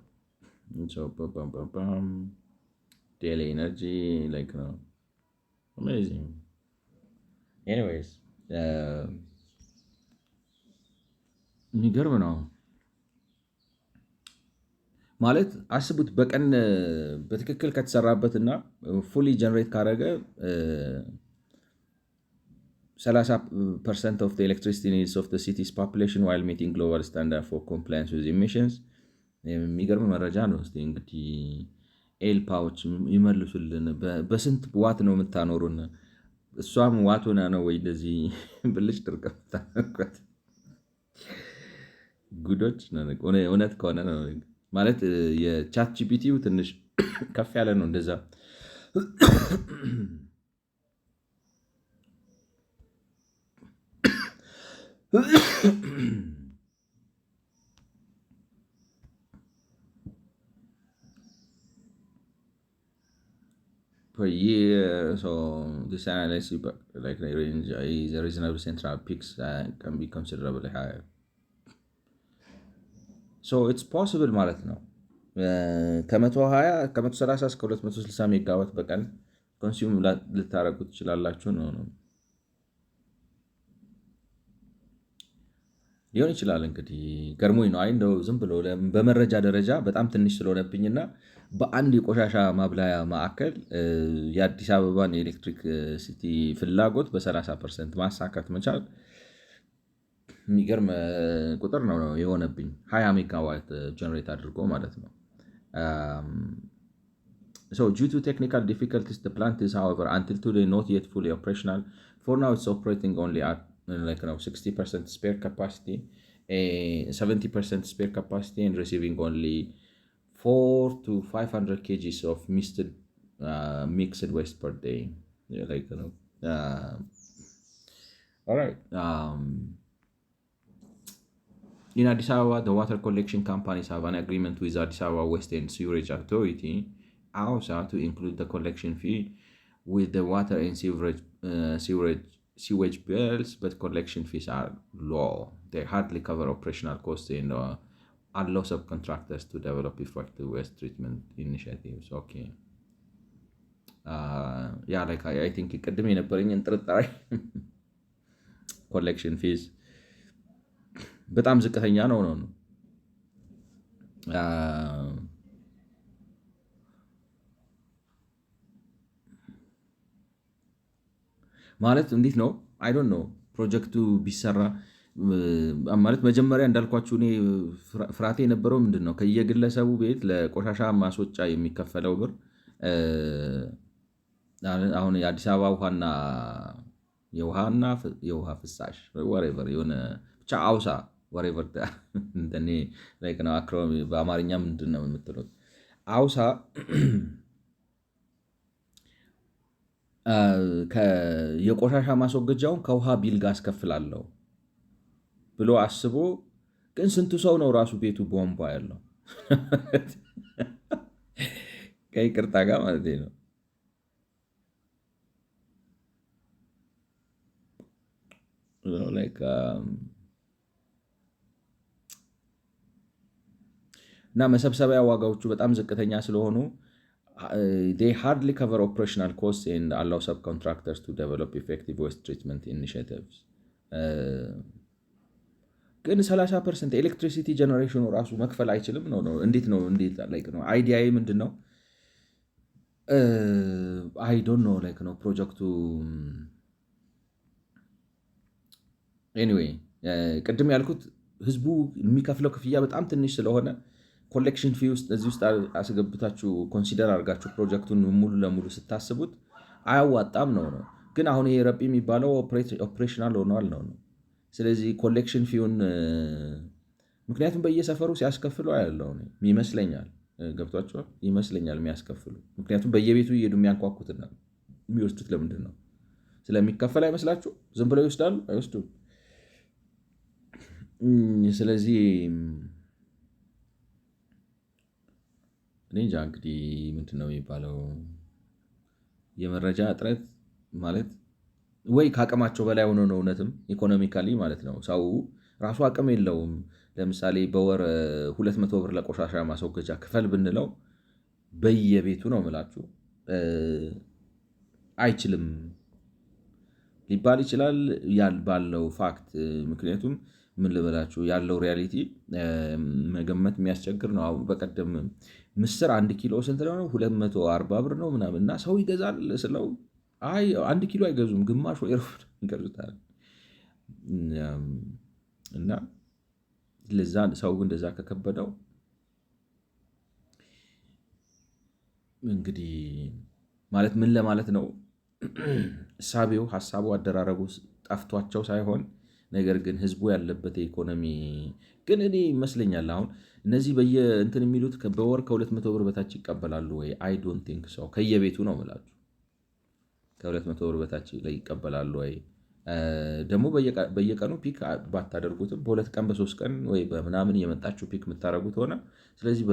And so daily energy, amazing. Anyways, የሚገርም ነው ማለት አስቡት። በቀን በትክክል ከተሰራበትና ፉሊ ጀነሬት ካደረገ 30% of the electricity needs of the city's population while meeting global standard for compliance with emissions. የሚገርም መረጃ ነው። እስቲ እንግዲህ ኤልፓዎች ይመልሱልን። በስንት ዋት ነው የምታኖሩን? እሷም ዋት ሆና ነው ወይ እንደዚህ ብልጭ ድርቀት? ጉዶች እውነት ከሆነ ነው ማለት የቻት ጂፒቲው ትንሽ ከፍ ያለ ነው እንደዛ per year. So this analysis range is a reasonable central peaks can be considerably higher. So it's possible ማለት ነው ከ130 እስከ 260 ሜጋዋት በቀን ኮንሱም ልታረጉ ትችላላችሁ ነው ሊሆን ይችላል። እንግዲህ ገርሞኝ ነው። እንደው ዝም ብሎ በመረጃ ደረጃ በጣም ትንሽ ስለሆነብኝና በአንድ የቆሻሻ ማብላያ ማዕከል የአዲስ አበባን የኤሌክትሪክ ሲቲ ፍላጎት በ30% ማሳካት መቻል የሚገርም ቁጥር ነው የሆነብኝ። 20 ሜጋዋት ጀነሬት አድርጎ ማለት ነው። So due to technical difficulties, the plant is, however, until today not yet fully operational. For now, it's operating only at 60% spare capacity, 70% spare capacity, and receiving only 400 to 500 kgs of mixed waste per day. All right. In Addis Ababa, the water collection companies have an agreement with Addis Ababa Waste and Sewerage Authority, AWSA, to include the collection fee with the water and sewage bills, but collection fees are low. They hardly cover operational costs and allow subcontractors to develop effective waste treatment initiatives. Okay. I think ቅድም የነበረኝን ጥርጣሬ collection fees በጣም ዝቅተኛ ነው ማለት እንዴት ነው? አይ ዶንት ኖ ፕሮጀክቱ ቢሰራ ማለት መጀመሪያ እንዳልኳችሁ እኔ ፍራቴ የነበረው ምንድን ነው ከየግለሰቡ ቤት ለቆሻሻ ማስወጫ የሚከፈለው ብር አሁን የአዲስ አበባ የውሃ ፍሳሽ ወሬቨር የሆነ ብቻ አውሳ ወሬቨር እንደኔ ነው አክሮሚ በአማርኛ ምንድን ነው የምትሉት? አውሳ የቆሻሻ ማስወገጃውን ከውሃ ቢል ጋር አስከፍላለሁ ብሎ አስቦ ግን ስንቱ ሰው ነው ራሱ ቤቱ ቧንቧ ያለው? ከይቅርታ ጋር ማለት ነው። እና መሰብሰቢያ ዋጋዎቹ በጣም ዝቅተኛ ስለሆኑ they hardly cover operational costs and allow subcontractors to develop effective waste treatment initiatives. ግን 30% ኤሌክትሪሲቲ ጀነሬሽኑ ራሱ መክፈል አይችልም ነው። እንዴት ነው አይዲያዬ ምንድን ነው? አይ ዶንት ኖ ነው ፕሮጀክቱ ኤኒዌይ ቅድም ያልኩት ህዝቡ የሚከፍለው ክፍያ በጣም ትንሽ ስለሆነ ኮሌክሽን ፊ ውስጥ እዚህ ውስጥ አስገብታችሁ ኮንሲደር አድርጋችሁ ፕሮጀክቱን ሙሉ ለሙሉ ስታስቡት አያዋጣም ነው። ግን አሁን ይሄ ረጲ የሚባለው ኦፕሬሽናል ሆኗል ነው። ስለዚህ ኮሌክሽን ፊውን ምክንያቱም በየሰፈሩ ሲያስከፍሉ ያለው ይመስለኛል፣ ገብቷቸዋል ይመስለኛል የሚያስከፍሉ። ምክንያቱም በየቤቱ እየሄዱ የሚያንኳኩትና የሚወስዱት ለምንድን ነው? ስለሚከፈል አይመስላችሁ ዝም ብለው ይወስዳሉ? አይወስዱም። ስለዚህ እኔ እንጃ እንግዲህ ምንድን ነው የሚባለው የመረጃ እጥረት ማለት ወይ ከአቅማቸው በላይ ሆኖ ነው እውነትም ኢኮኖሚካሊ ማለት ነው። ሰው ራሱ አቅም የለውም። ለምሳሌ በወር 200 ብር ለቆሻሻ ማስወገጃ ክፈል ብንለው በየቤቱ ነው ምላችሁ አይችልም ሊባል ይችላል ባለው ፋክት። ምክንያቱም ምን ልበላችሁ ያለው ሪያሊቲ መገመት የሚያስቸግር ነው። አሁን በቀደም ምስር 1 ኪሎ ስንት ነው? 240 ብር ነው ምናምን እና ሰው ይገዛል ስለው አይ 1 ኪሎ አይገዙም ግማሽ ወይ ሩብ ይገዙታል። እና ለዛ ሰው እንደዛ ከከበደው እንግዲህ ማለት ምን ለማለት ነው እሳቤው ሀሳቡ አደራረጉ ጠፍቷቸው ሳይሆን ነገር ግን ህዝቡ ያለበት የኢኮኖሚ ግን እኔ ይመስለኛል አሁን እነዚህ በየእንትን የሚሉት በወር ከ200 ብር በታች ይቀበላሉ ወይ? አይ ዶንት ቲንክ ሰው ከየቤቱ ነው ምላችሁ ከ200 ብር በታች ላይ ይቀበላሉ ወይ? ደግሞ በየቀኑ ፒክ ባታደርጉትም በ2 ቀን በ3 ቀን ወይ በምናምን የመጣችሁ ፒክ የምታደርጉት ሆነ ስለዚህ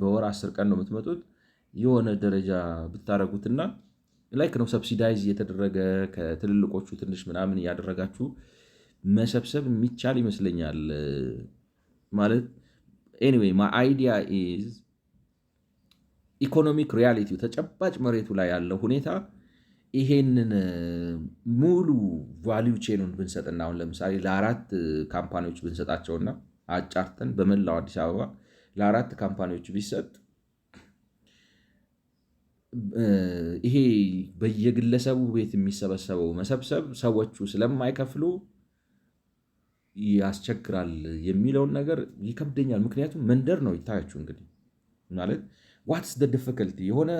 በወር 10 ቀን ነው የምትመጡት የሆነ ደረጃ ብታደርጉትና ላይክ ነው ሰብሲዳይዝ እየተደረገ ከትልልቆቹ ትንሽ ምናምን እያደረጋችሁ መሰብሰብ የሚቻል ይመስለኛል። ማለት ኤኒዌይ ማይ አይዲያ ኢዝ ኢኮኖሚክ ሪያሊቲው ተጨባጭ መሬቱ ላይ ያለው ሁኔታ ይሄንን ሙሉ ቫሊዩ ቼኑን ብንሰጥና አሁን ለምሳሌ ለ4 ካምፓኒዎች ብንሰጣቸውና አጫርተን በመላው አዲስ አበባ ለ4 ካምፓኒዎች ቢሰጥ ይሄ በየግለሰቡ ቤት የሚሰበሰበው መሰብሰብ ሰዎቹ ስለማይከፍሉ ያስቸግራል የሚለውን ነገር ይከብደኛል። ምክንያቱም መንደር ነው ይታያችሁ እንግዲህ ማለት ዋትስ ደ ዲፊከልቲ የሆነ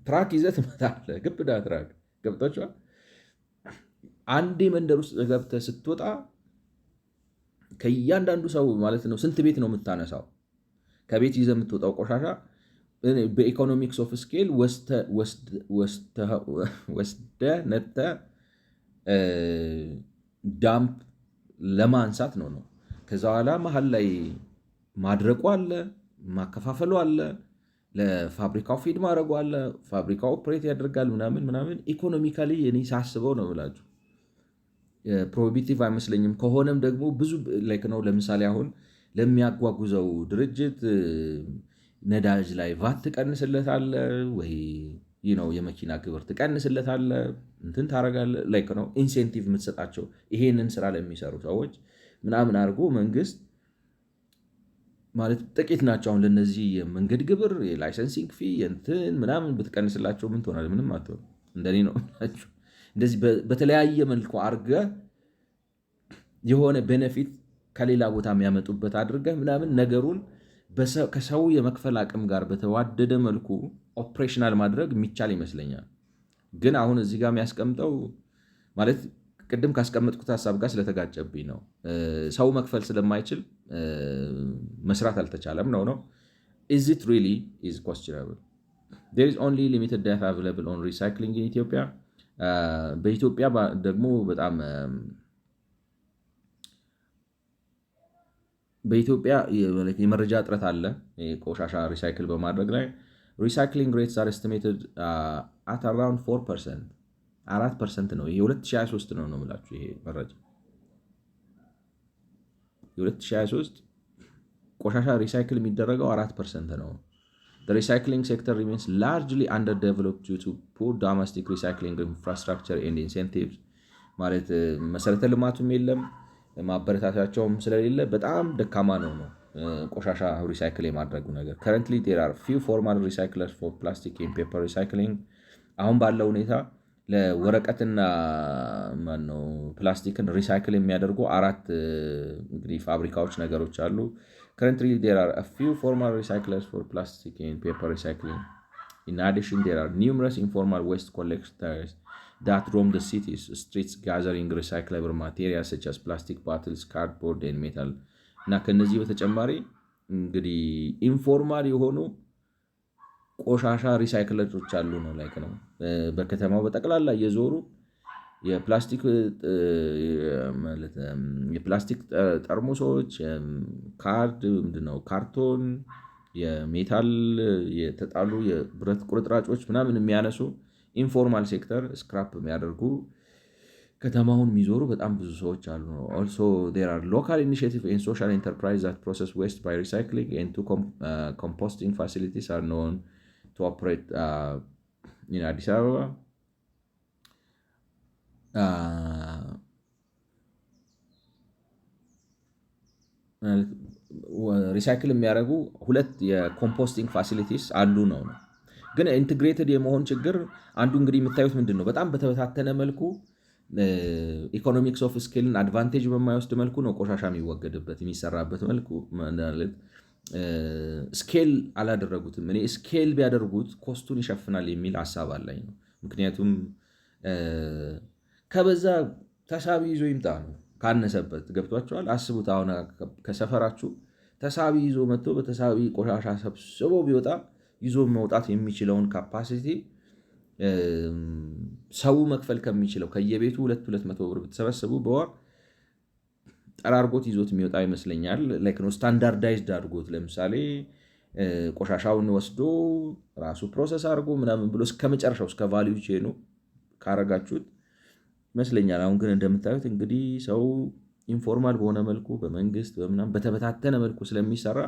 ትራክ ይዘህ ትመጣለህ። ግብዳ ትራክ ገብቷችኋል። አንዴ መንደር ውስጥ ገብተህ ስትወጣ ከእያንዳንዱ ሰው ማለት ነው ስንት ቤት ነው የምታነሳው? ከቤት ይዘህ የምትወጣው ቆሻሻ በኢኮኖሚክስ ኦፍ ስኬል ወስደህ ነተህ ዳምፕ ለማንሳት ነው። ከዛ በኋላ መሀል ላይ ማድረቁ አለ፣ ማከፋፈሉ አለ፣ ለፋብሪካው ፊድ ማድረጉ አለ። ፋብሪካው ኦፕሬት ያደርጋል ምናምን ኢኮኖሚካሊ እኔ ሳስበው ነው ብላችሁ ፕሮሂቢቲቭ አይመስለኝም። ከሆነም ደግሞ ብዙ ላይክ ነው። ለምሳሌ አሁን ለሚያጓጉዘው ድርጅት ነዳጅ ላይ ቫት ትቀንስለታለ ወይ የመኪና ግብር ትቀንስለታለ እንትን ታረጋለ ላይክ ነው። ኢንሴንቲቭ የምትሰጣቸው ይሄንን ስራ ለሚሰሩ ሰዎች ምናምን አድርጎ መንግስት ማለት ጥቂት ናቸው። አሁን ለነዚህ የመንገድ ግብር የላይሰንሲንግ ፊ እንትን ምናምን ብትቀንስላቸው ምን ትሆናል? ምንም አትሆን። እንደኔ ነው ናቸው። እንደዚህ በተለያየ መልኩ አድርገህ የሆነ ቤኔፊት ከሌላ ቦታ የሚያመጡበት አድርገህ ምናምን ነገሩን ከሰው የመክፈል አቅም ጋር በተዋደደ መልኩ ኦፕሬሽናል ማድረግ የሚቻል ይመስለኛል። ግን አሁን እዚህ ጋር የሚያስቀምጠው ማለት ቅድም ካስቀመጥኩት ሀሳብ ጋር ስለተጋጨብኝ ነው። ሰው መክፈል ስለማይችል መስራት አልተቻለም ነው። is it really is questionable. there is only limited data available on recycling in Ethiopia. በኢትዮጵያ ደግሞ በጣም በኢትዮጵያ የመረጃ እጥረት አለ ቆሻሻ ሪሳይክል በማድረግ ላይ። ሪሳይክሊንግ ሬትስ አር ኤስቲሜትድ አት አራውንድ 4% ነው። ይሄ 2023 ነው የምላችሁ ይሄ መረጃ 2023 ቆሻሻ ሪሳይክል የሚደረገው 4% ነው። The recycling sector remains largely underdeveloped due to poor domestic recycling infrastructure and incentives. ማለት መሰረተ ልማቱም የለም ማበረታቻቸውም ስለሌለ በጣም ደካማ ነው ቆሻሻ ሪሳይክል የማድረጉ ነገር። Currently there are few formal recyclers for plastic and paper recycling. አሁን ባለው ሁኔታ ለወረቀትና ፕላስቲክን ሪሳይክል የሚያደርጉ 4 እንግዲህ ፋብሪካዎች ነገሮች አሉ። Currently there are a few formal recyclers for plastic and paper recycling. In addition, there are numerous informal waste collectors that roam the cities streets gathering recyclable materials such as plastic bottles, cardboard and metal. እና ከነዚህ በተጨማሪ እንግዲህ ኢንፎርማል የሆኑ ቆሻሻ ሪሳይክለሮች አሉ ነው ላይክ ነው በከተማው በጠቅላላ እየዞሩ የፕላስቲክ ጠርሙሶች፣ ካርድ ምንድነው ካርቶን፣ የሜታል የተጣሉ የብረት ቁርጥራጮች ምናምን የሚያነሱ ኢንፎርማል ሴክተር ስክራፕ የሚያደርጉ ከተማውን የሚዞሩ በጣም ብዙ ሰዎች አሉ ነው። ኦልሶ ዜር አር ሎካል ኢኒሺየቲቭ ኤንድ ሶሻል ኢንተርፕራይዝ ዛት ፕሮሰስ ዌስት ባይ ሪሳይክሊንግ ኤንድ ቱ ኮምፖስቲንግ ፋሲሊቲስ አር ኖን ቱ ኦፕሬት ኢን አዲስ አበባ። ሪሳይክል የሚያደርጉ 2 የኮምፖስቲንግ ፋሲሊቲስ አሉ ነው። ግን ኢንትግሬትድ የመሆን ችግር አንዱ እንግዲህ የምታዩት ምንድን ነው፣ በጣም በተበታተነ መልኩ ኢኮኖሚክስ ኦፍ ስኬልን አድቫንቴጅ በማይወስድ መልኩ ነው ቆሻሻ የሚወገድበት የሚሰራበት መልኩ ስኬል አላደረጉትም። እኔ ስኬል ቢያደርጉት ኮስቱን ይሸፍናል የሚል ሀሳብ አለኝ ነው። ምክንያቱም ከበዛ ተሳቢ ይዞ ይምጣ ነው፣ ካነሰበት ገብቷቸዋል። አስቡት፣ አሁን ከሰፈራችሁ ተሳቢ ይዞ መጥቶ በተሳቢ ቆሻሻ ሰብስቦ ቢወጣ ይዞ መውጣት የሚችለውን ካፓሲቲ ሰው መክፈል ከሚችለው ከየቤቱ 200 ብር ብትሰበስቡ በወር ጠራርጎት ይዞት የሚወጣ ይመስለኛል። ላይክ ነው ስታንዳርዳይዝድ አድርጎት ለምሳሌ ቆሻሻውን ወስዶ ራሱ ፕሮሰስ አድርጎ ምናምን ብሎ እስከመጨረሻው እስከ ቫሊዩ ቼኑ ካረጋችሁት ይመስለኛል። አሁን ግን እንደምታዩት እንግዲህ ሰው ኢንፎርማል በሆነ መልኩ በመንግስት በምናምን በተበታተነ መልኩ ስለሚሰራ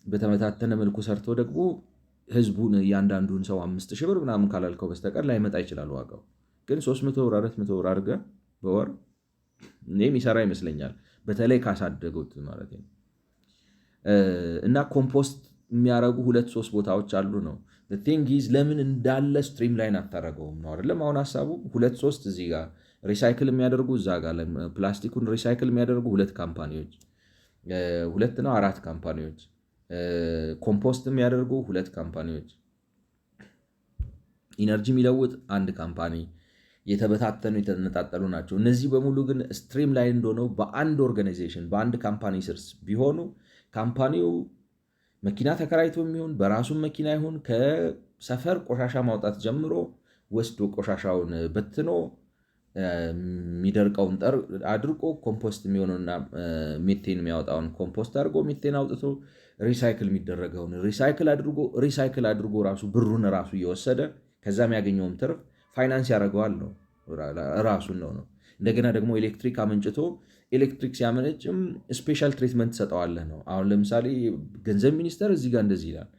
በተበታተነ መልኩ ሰርቶ ደግሞ ህዝቡን እያንዳንዱን ሰው 5,000 ብር ምናምን ካላልከው በስተቀር ላይመጣ ይችላል። ዋጋው ግን 300 ብር 400 ብር አድርገህ በወር እኔም ይሰራ ይመስለኛል፣ በተለይ ካሳደጉት ማለት ነው። እና ኮምፖስት የሚያደርጉ 2-3 ቦታዎች አሉ ነው። ቲንግ ኢዝ ለምን እንዳለ ስትሪም ላይን አታደርገውም ነው አይደለም። አሁን ሀሳቡ 2-3 እዚህ ጋር ሪሳይክል የሚያደርጉ እዛ ጋር ፕላስቲኩን ሪሳይክል የሚያደርጉ 2 ካምፓኒዎች 2 ነው 4 ካምፓኒዎች፣ ኮምፖስት የሚያደርጉ 2 ካምፓኒዎች፣ ኢነርጂ የሚለውጥ 1 ካምፓኒ፣ የተበታተኑ የተነጣጠሉ ናቸው። እነዚህ በሙሉ ግን ስትሪም ላይን እንደሆነው በአንድ ኦርጋናይዜሽን በአንድ ካምፓኒ ስር ቢሆኑ ካምፓኒው መኪና ተከራይቶ የሚሆን በራሱን መኪና ይሁን ከሰፈር ቆሻሻ ማውጣት ጀምሮ ወስዶ ቆሻሻውን በትኖ የሚደርቀውን አድርጎ ኮምፖስት የሚሆነውና ሜቴን የሚያወጣውን ኮምፖስት አድርጎ ሜቴን አውጥቶ ሪሳይክል የሚደረገውን ሪሳይክል አድርጎ ራሱ ብሩን ራሱ እየወሰደ ከዛ የሚያገኘውም ትርፍ ፋይናንስ ያደርገዋል ነው ራሱን ነው። እንደገና ደግሞ ኤሌክትሪክ አመንጭቶ ኤሌክትሪክ ሲያመነጭም ስፔሻል ትሪትመንት ትሰጠዋለህ ነው። አሁን ለምሳሌ ገንዘብ ሚኒስቴር እዚህ ጋር እንደዚህ ይላል፣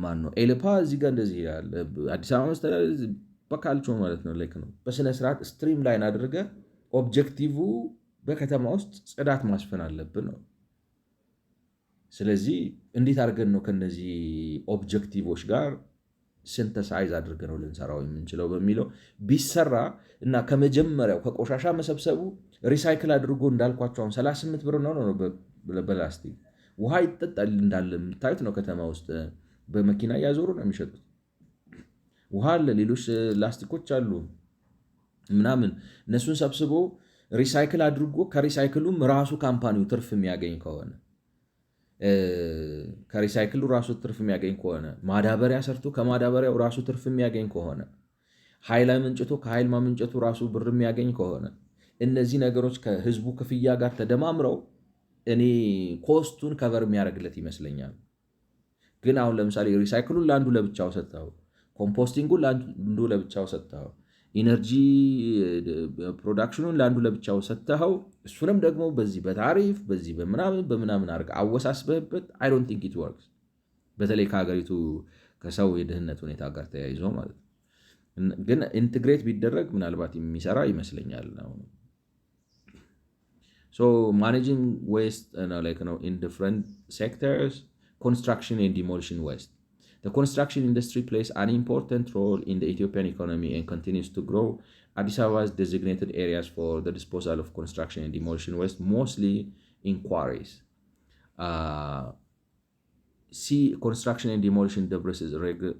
ማን ነው ኤልፓ እዚህ ጋር እንደዚህ ይላል፣ አዲስ አበባ መስተዳድር በካልቾ ማለት ነው። ልክ ነው። በስነ ስርዓት ስትሪም ላይን አድርገ ኦብጀክቲቭ በከተማ ውስጥ ጽዳት ማስፈን አለብን ነው። ስለዚህ እንዴት አድርገን ነው ከነዚህ ኦብጀክቲቮች ጋር ሲንተሳይዝ አድርገን ነው ልንሰራው የምንችለው በሚለው ቢሰራ እና ከመጀመሪያው ከቆሻሻ መሰብሰቡ ሪሳይክል አድርጎ እንዳልኳቸው አሁን 38 ብር ነው በላስቲክ ውሃ ይጠጣል እንዳለ የምታዩት ነው። ከተማ ውስጥ በመኪና እያዞሩ ነው የሚሸጡት። ውሃ አለ፣ ሌሎች ላስቲኮች አሉ ምናምን። እነሱን ሰብስቦ ሪሳይክል አድርጎ ከሪሳይክሉም ራሱ ካምፓኒው ትርፍ የሚያገኝ ከሆነ ከሪሳይክሉ ራሱ ትርፍ የሚያገኝ ከሆነ ማዳበሪያ ሰርቶ ከማዳበሪያው ራሱ ትርፍ የሚያገኝ ከሆነ ኃይል አመንጭቶ ከኃይል ማመንጨቱ ራሱ ብር የሚያገኝ ከሆነ እነዚህ ነገሮች ከህዝቡ ክፍያ ጋር ተደማምረው እኔ ኮስቱን ከቨር የሚያደርግለት ይመስለኛል። ግን አሁን ለምሳሌ ሪሳይክሉን ለአንዱ ለብቻው ሰጥተው፣ ኮምፖስቲንጉን ለአንዱ ለብቻው ሰጥተው፣ ኢነርጂ ፕሮዳክሽኑን ለአንዱ ለብቻው ሰጥተው፣ እሱንም ደግሞ በዚህ በታሪፍ በዚህ በምናምን አድርገህ አወሳስበህበት አይ ዶንት ቲንክ ኢት ወርክስ። በተለይ ከሀገሪቱ ከሰው የድህነት ሁኔታ ጋር ተያይዞ ማለት ነው። ግን ኢንትግሬት ቢደረግ ምናልባት የሚሰራ ይመስለኛል ነው። So managing waste in different sectors, construction and demolition waste. The construction industry plays an important role in the Ethiopian economy and continues to grow. Addis Ababa's designated areas for the disposal of construction and demolition waste, mostly in quarries. Construction and demolition debris is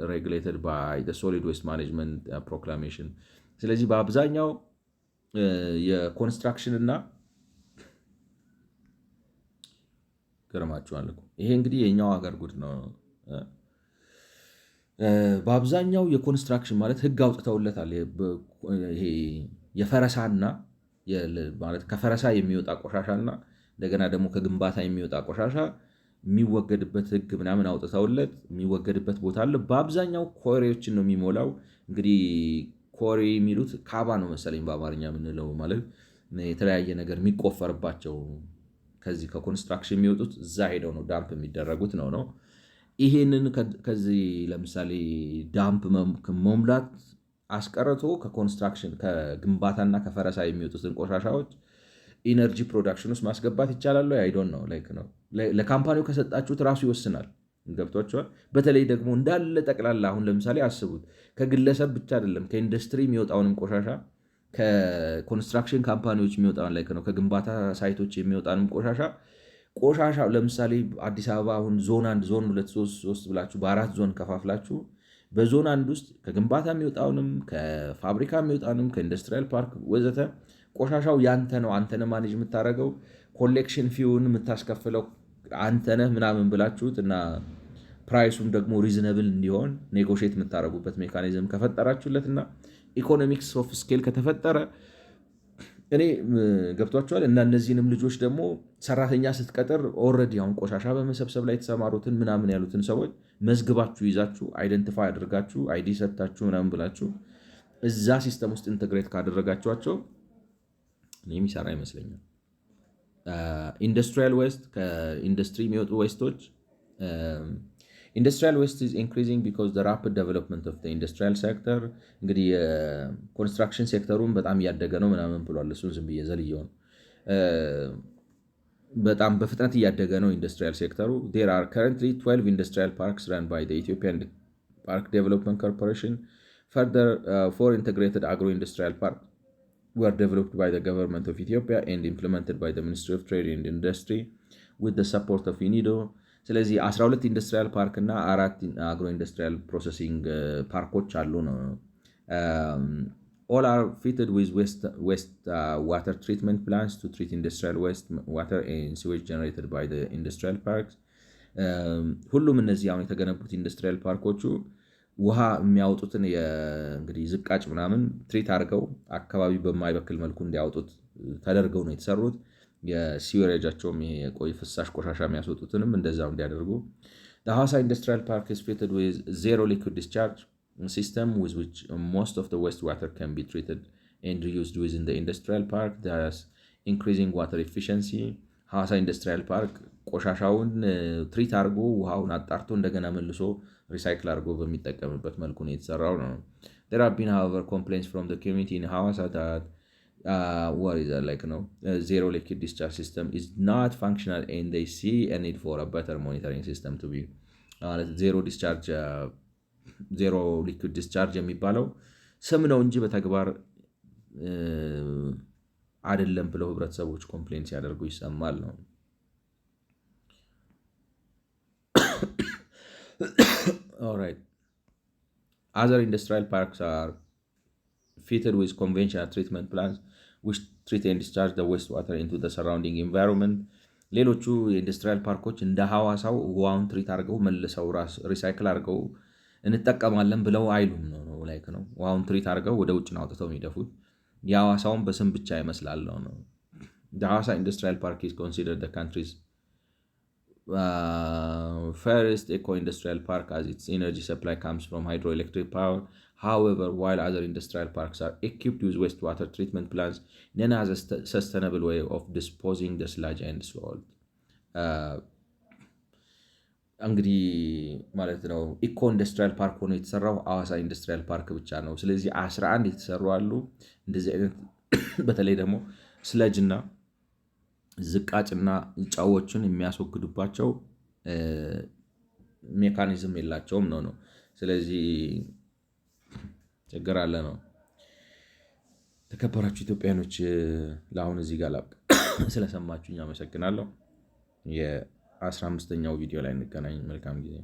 regulated by the Solid Waste Management Proclamation. ስለዚህ በአብዛኛው የኮንስትራክሽን እና ገርማችኋል እኮ ይሄ እንግዲህ የኛው ሀገር ጉድ ነው። በአብዛኛው የኮንስትራክሽን ማለት ህግ አውጥተውለታል። ይሄ የፈረሳና ማለት ከፈረሳ የሚወጣ ቆሻሻና እንደገና ደግሞ ከግንባታ የሚወጣ ቆሻሻ የሚወገድበት ህግ ምናምን አውጥተውለት የሚወገድበት ቦታ አለ። በአብዛኛው ኮሬዎችን ነው የሚሞላው። እንግዲህ ኮሬ የሚሉት ካባ ነው መሰለኝ በአማርኛ የምንለው፣ ማለት የተለያየ ነገር የሚቆፈርባቸው ከዚህ ከኮንስትራክሽን የሚወጡት እዛ ሄደው ነው ዳምፕ የሚደረጉት ነው። ይሄንን ከዚህ ለምሳሌ ዳምፕ መሙላት አስቀርቶ ከኮንስትራክሽን ከግንባታና ከፈረሳ የሚወጡትን ቆሻሻዎች ኢነርጂ ፕሮዳክሽን ውስጥ ማስገባት ይቻላል። አይዶን ነው ነው ለካምፓኒው ከሰጣችሁት ራሱ ይወስናል። ገብቷቸዋል። በተለይ ደግሞ እንዳለ ጠቅላላ አሁን ለምሳሌ አስቡት፣ ከግለሰብ ብቻ አይደለም ከኢንዱስትሪ የሚወጣውንም ቆሻሻ ከኮንስትራክሽን ካምፓኒዎች የሚወጣውን ነው ከግንባታ ሳይቶች የሚወጣንም ቆሻሻ ለምሳሌ አዲስ አበባ አሁን ዞን 1 ዞን 2 3 ብላችሁ በ4 ዞን ከፋፍላችሁ በዞን 1 ውስጥ ከግንባታ የሚወጣውንም ከፋብሪካ የሚወጣውንም ከኢንዱስትሪያል ፓርክ ወዘተ ቆሻሻው ያንተ ነው፣ አንተነህ ማኔጅ የምታደርገው፣ ኮሌክሽን ፊውን የምታስከፍለው አንተነህ ምናምን ብላችሁት እና ፕራይሱም ደግሞ ሪዝነብል እንዲሆን ኔጎሽት የምታደርጉበት ሜካኒዝም ከፈጠራችሁለት እና ኢኮኖሚክስ ኦፍ ስኬል ከተፈጠረ እኔ ገብቷቸዋል። እና እነዚህንም ልጆች ደግሞ ሰራተኛ ስትቀጥር ኦልሬዲ አሁን ቆሻሻ በመሰብሰብ ላይ የተሰማሩትን ምናምን ያሉትን ሰዎች መዝግባችሁ ይዛችሁ አይደንቲፋይ አድርጋችሁ አይዲ ሰጥታችሁ ምናምን ብላችሁ እዛ ሲስተም ውስጥ ኢንተግሬት ካደረጋችኋቸው የሚሰራ ይመስለኛል። ኢንዱስትሪያል ዌስት ከኢንዱስትሪ የሚወጡ ዌስቶች ኢንዱስትሪያል ዌስት ኢዝ ኢንክሪዚንግ ቢኮዝ ዘ ራፒድ ዴቨሎፕመንት ኦፍ ዘ ኢንዱስትሪያል ሴክተር። እንግዲህ የኮንስትራክሽን ሴክተሩን በጣም እያደገ ነው ምናምን ብሏል። እሱን ዝም ብዬ ዘልየውን በጣም በፍጥነት እያደገ ነው ኢንዱስትሪያል ሴክተሩ። ዜር አር ከረንትሊ 12 ኢንዱስትሪያል ፓርክስ ራን ባይ ዘ ኢትዮጵያን ፓርክ ዴቨሎፕመንት ኮርፖሬሽን። ፈርደር 4 ኢንተግሬትድ አግሮ ኢንዱስትሪያል ፓርክ were developed by the government of Ethiopia and implemented by the Ministry of Trade and Industry with the support of UNIDO. ስለዚህ 12 ኢንዱስትሪያል ፓርክ እና 4 አግሮ ኢንዱስትሪያል ፕሮሰሲንግ ፓርኮች አሉ ነው። all are fitted with waste water treatment plants to treat industrial waste water and sewage generated by the industrial parks. ሁሉም እነዚህ አሁን የተገነቡት ኢንዱስትሪያል ፓርኮቹ ውሃ የሚያወጡትን እንግዲህ ዝቃጭ ምናምን ትሪት አድርገው አካባቢ በማይበክል መልኩ እንዲያወጡት ተደርገው ነው የተሰሩት። የሲወሬጃቸውም የቆይ ፍሳሽ ቆሻሻ የሚያስወጡትንም እንደዛው እንዲያደርጉ። The Hausa Industrial Park is fitted with zero liquid discharge system with which most of the wastewater can be treated and reused within the industrial park, thus increasing water efficiency. ሐዋሳ ኢንዱስትሪያል ፓርክ ቆሻሻውን ትሪት አድርጎ ውሃውን አጣርቶ እንደገና መልሶ ሪሳይክል አድርጎ በሚጠቀምበት መልኩ ነው የተሰራው ነው። There have been, however, complaints from the community in Hawassa that what is that zero liquid discharge system is not functional and they see a need for a better monitoring system to be ዜሮ ሊኩድ ዲስቻርጅ የሚባለው ስም ነው እንጂ በተግባር አይደለም ብለው ህብረተሰቦች ኮምፕሌንት ሲያደርጉ ይሰማል ነው። All right. Other industrial parks are fitted with conventional treatment plants which treat and discharge the wastewater into the surrounding environment. ሌሎቹ የኢንዱስትሪያል ፓርኮች እንደ ሐዋሳው ውሃውን ትሪት አድርገው መልሰው ሪሳይክል አድርገው እንጠቀማለን ብለው አይሉም ነው። ውሃውን ትሪት አድርገው ወደ ውጭ አውጥተው የሚደፉት። የሐዋሳውን በስም ብቻ ይመስላል ነው። The Hausa Industrial Park is considered the country's first eco-industrial park as its energy supply comes from hydroelectric power. However, while other industrial parks are equipped with wastewater treatment plants, none has a sustainable way of disposing the sludge and salt. እንግዲህ ማለት ነው ኢኮ ኢንዱስትሪያል ፓርክ ሆኖ የተሰራው ሐዋሳ ኢንዱስትሪያል ፓርክ ብቻ ነው። ስለዚህ 11 የተሰሩ አሉ። እንደዚህ አይነት በተለይ ደግሞ ስለጅና ዝቃጭና ጫዎችን የሚያስወግዱባቸው ሜካኒዝም የላቸውም ነው። ስለዚህ ችግር አለ ነው። ተከበራችሁ ኢትዮጵያኖች ለአሁን እዚህ ጋር ላብቅ። ስለሰማችሁኝ አመሰግናለሁ። የ15ኛው ቪዲዮ ላይ እንገናኝ። መልካም ጊዜ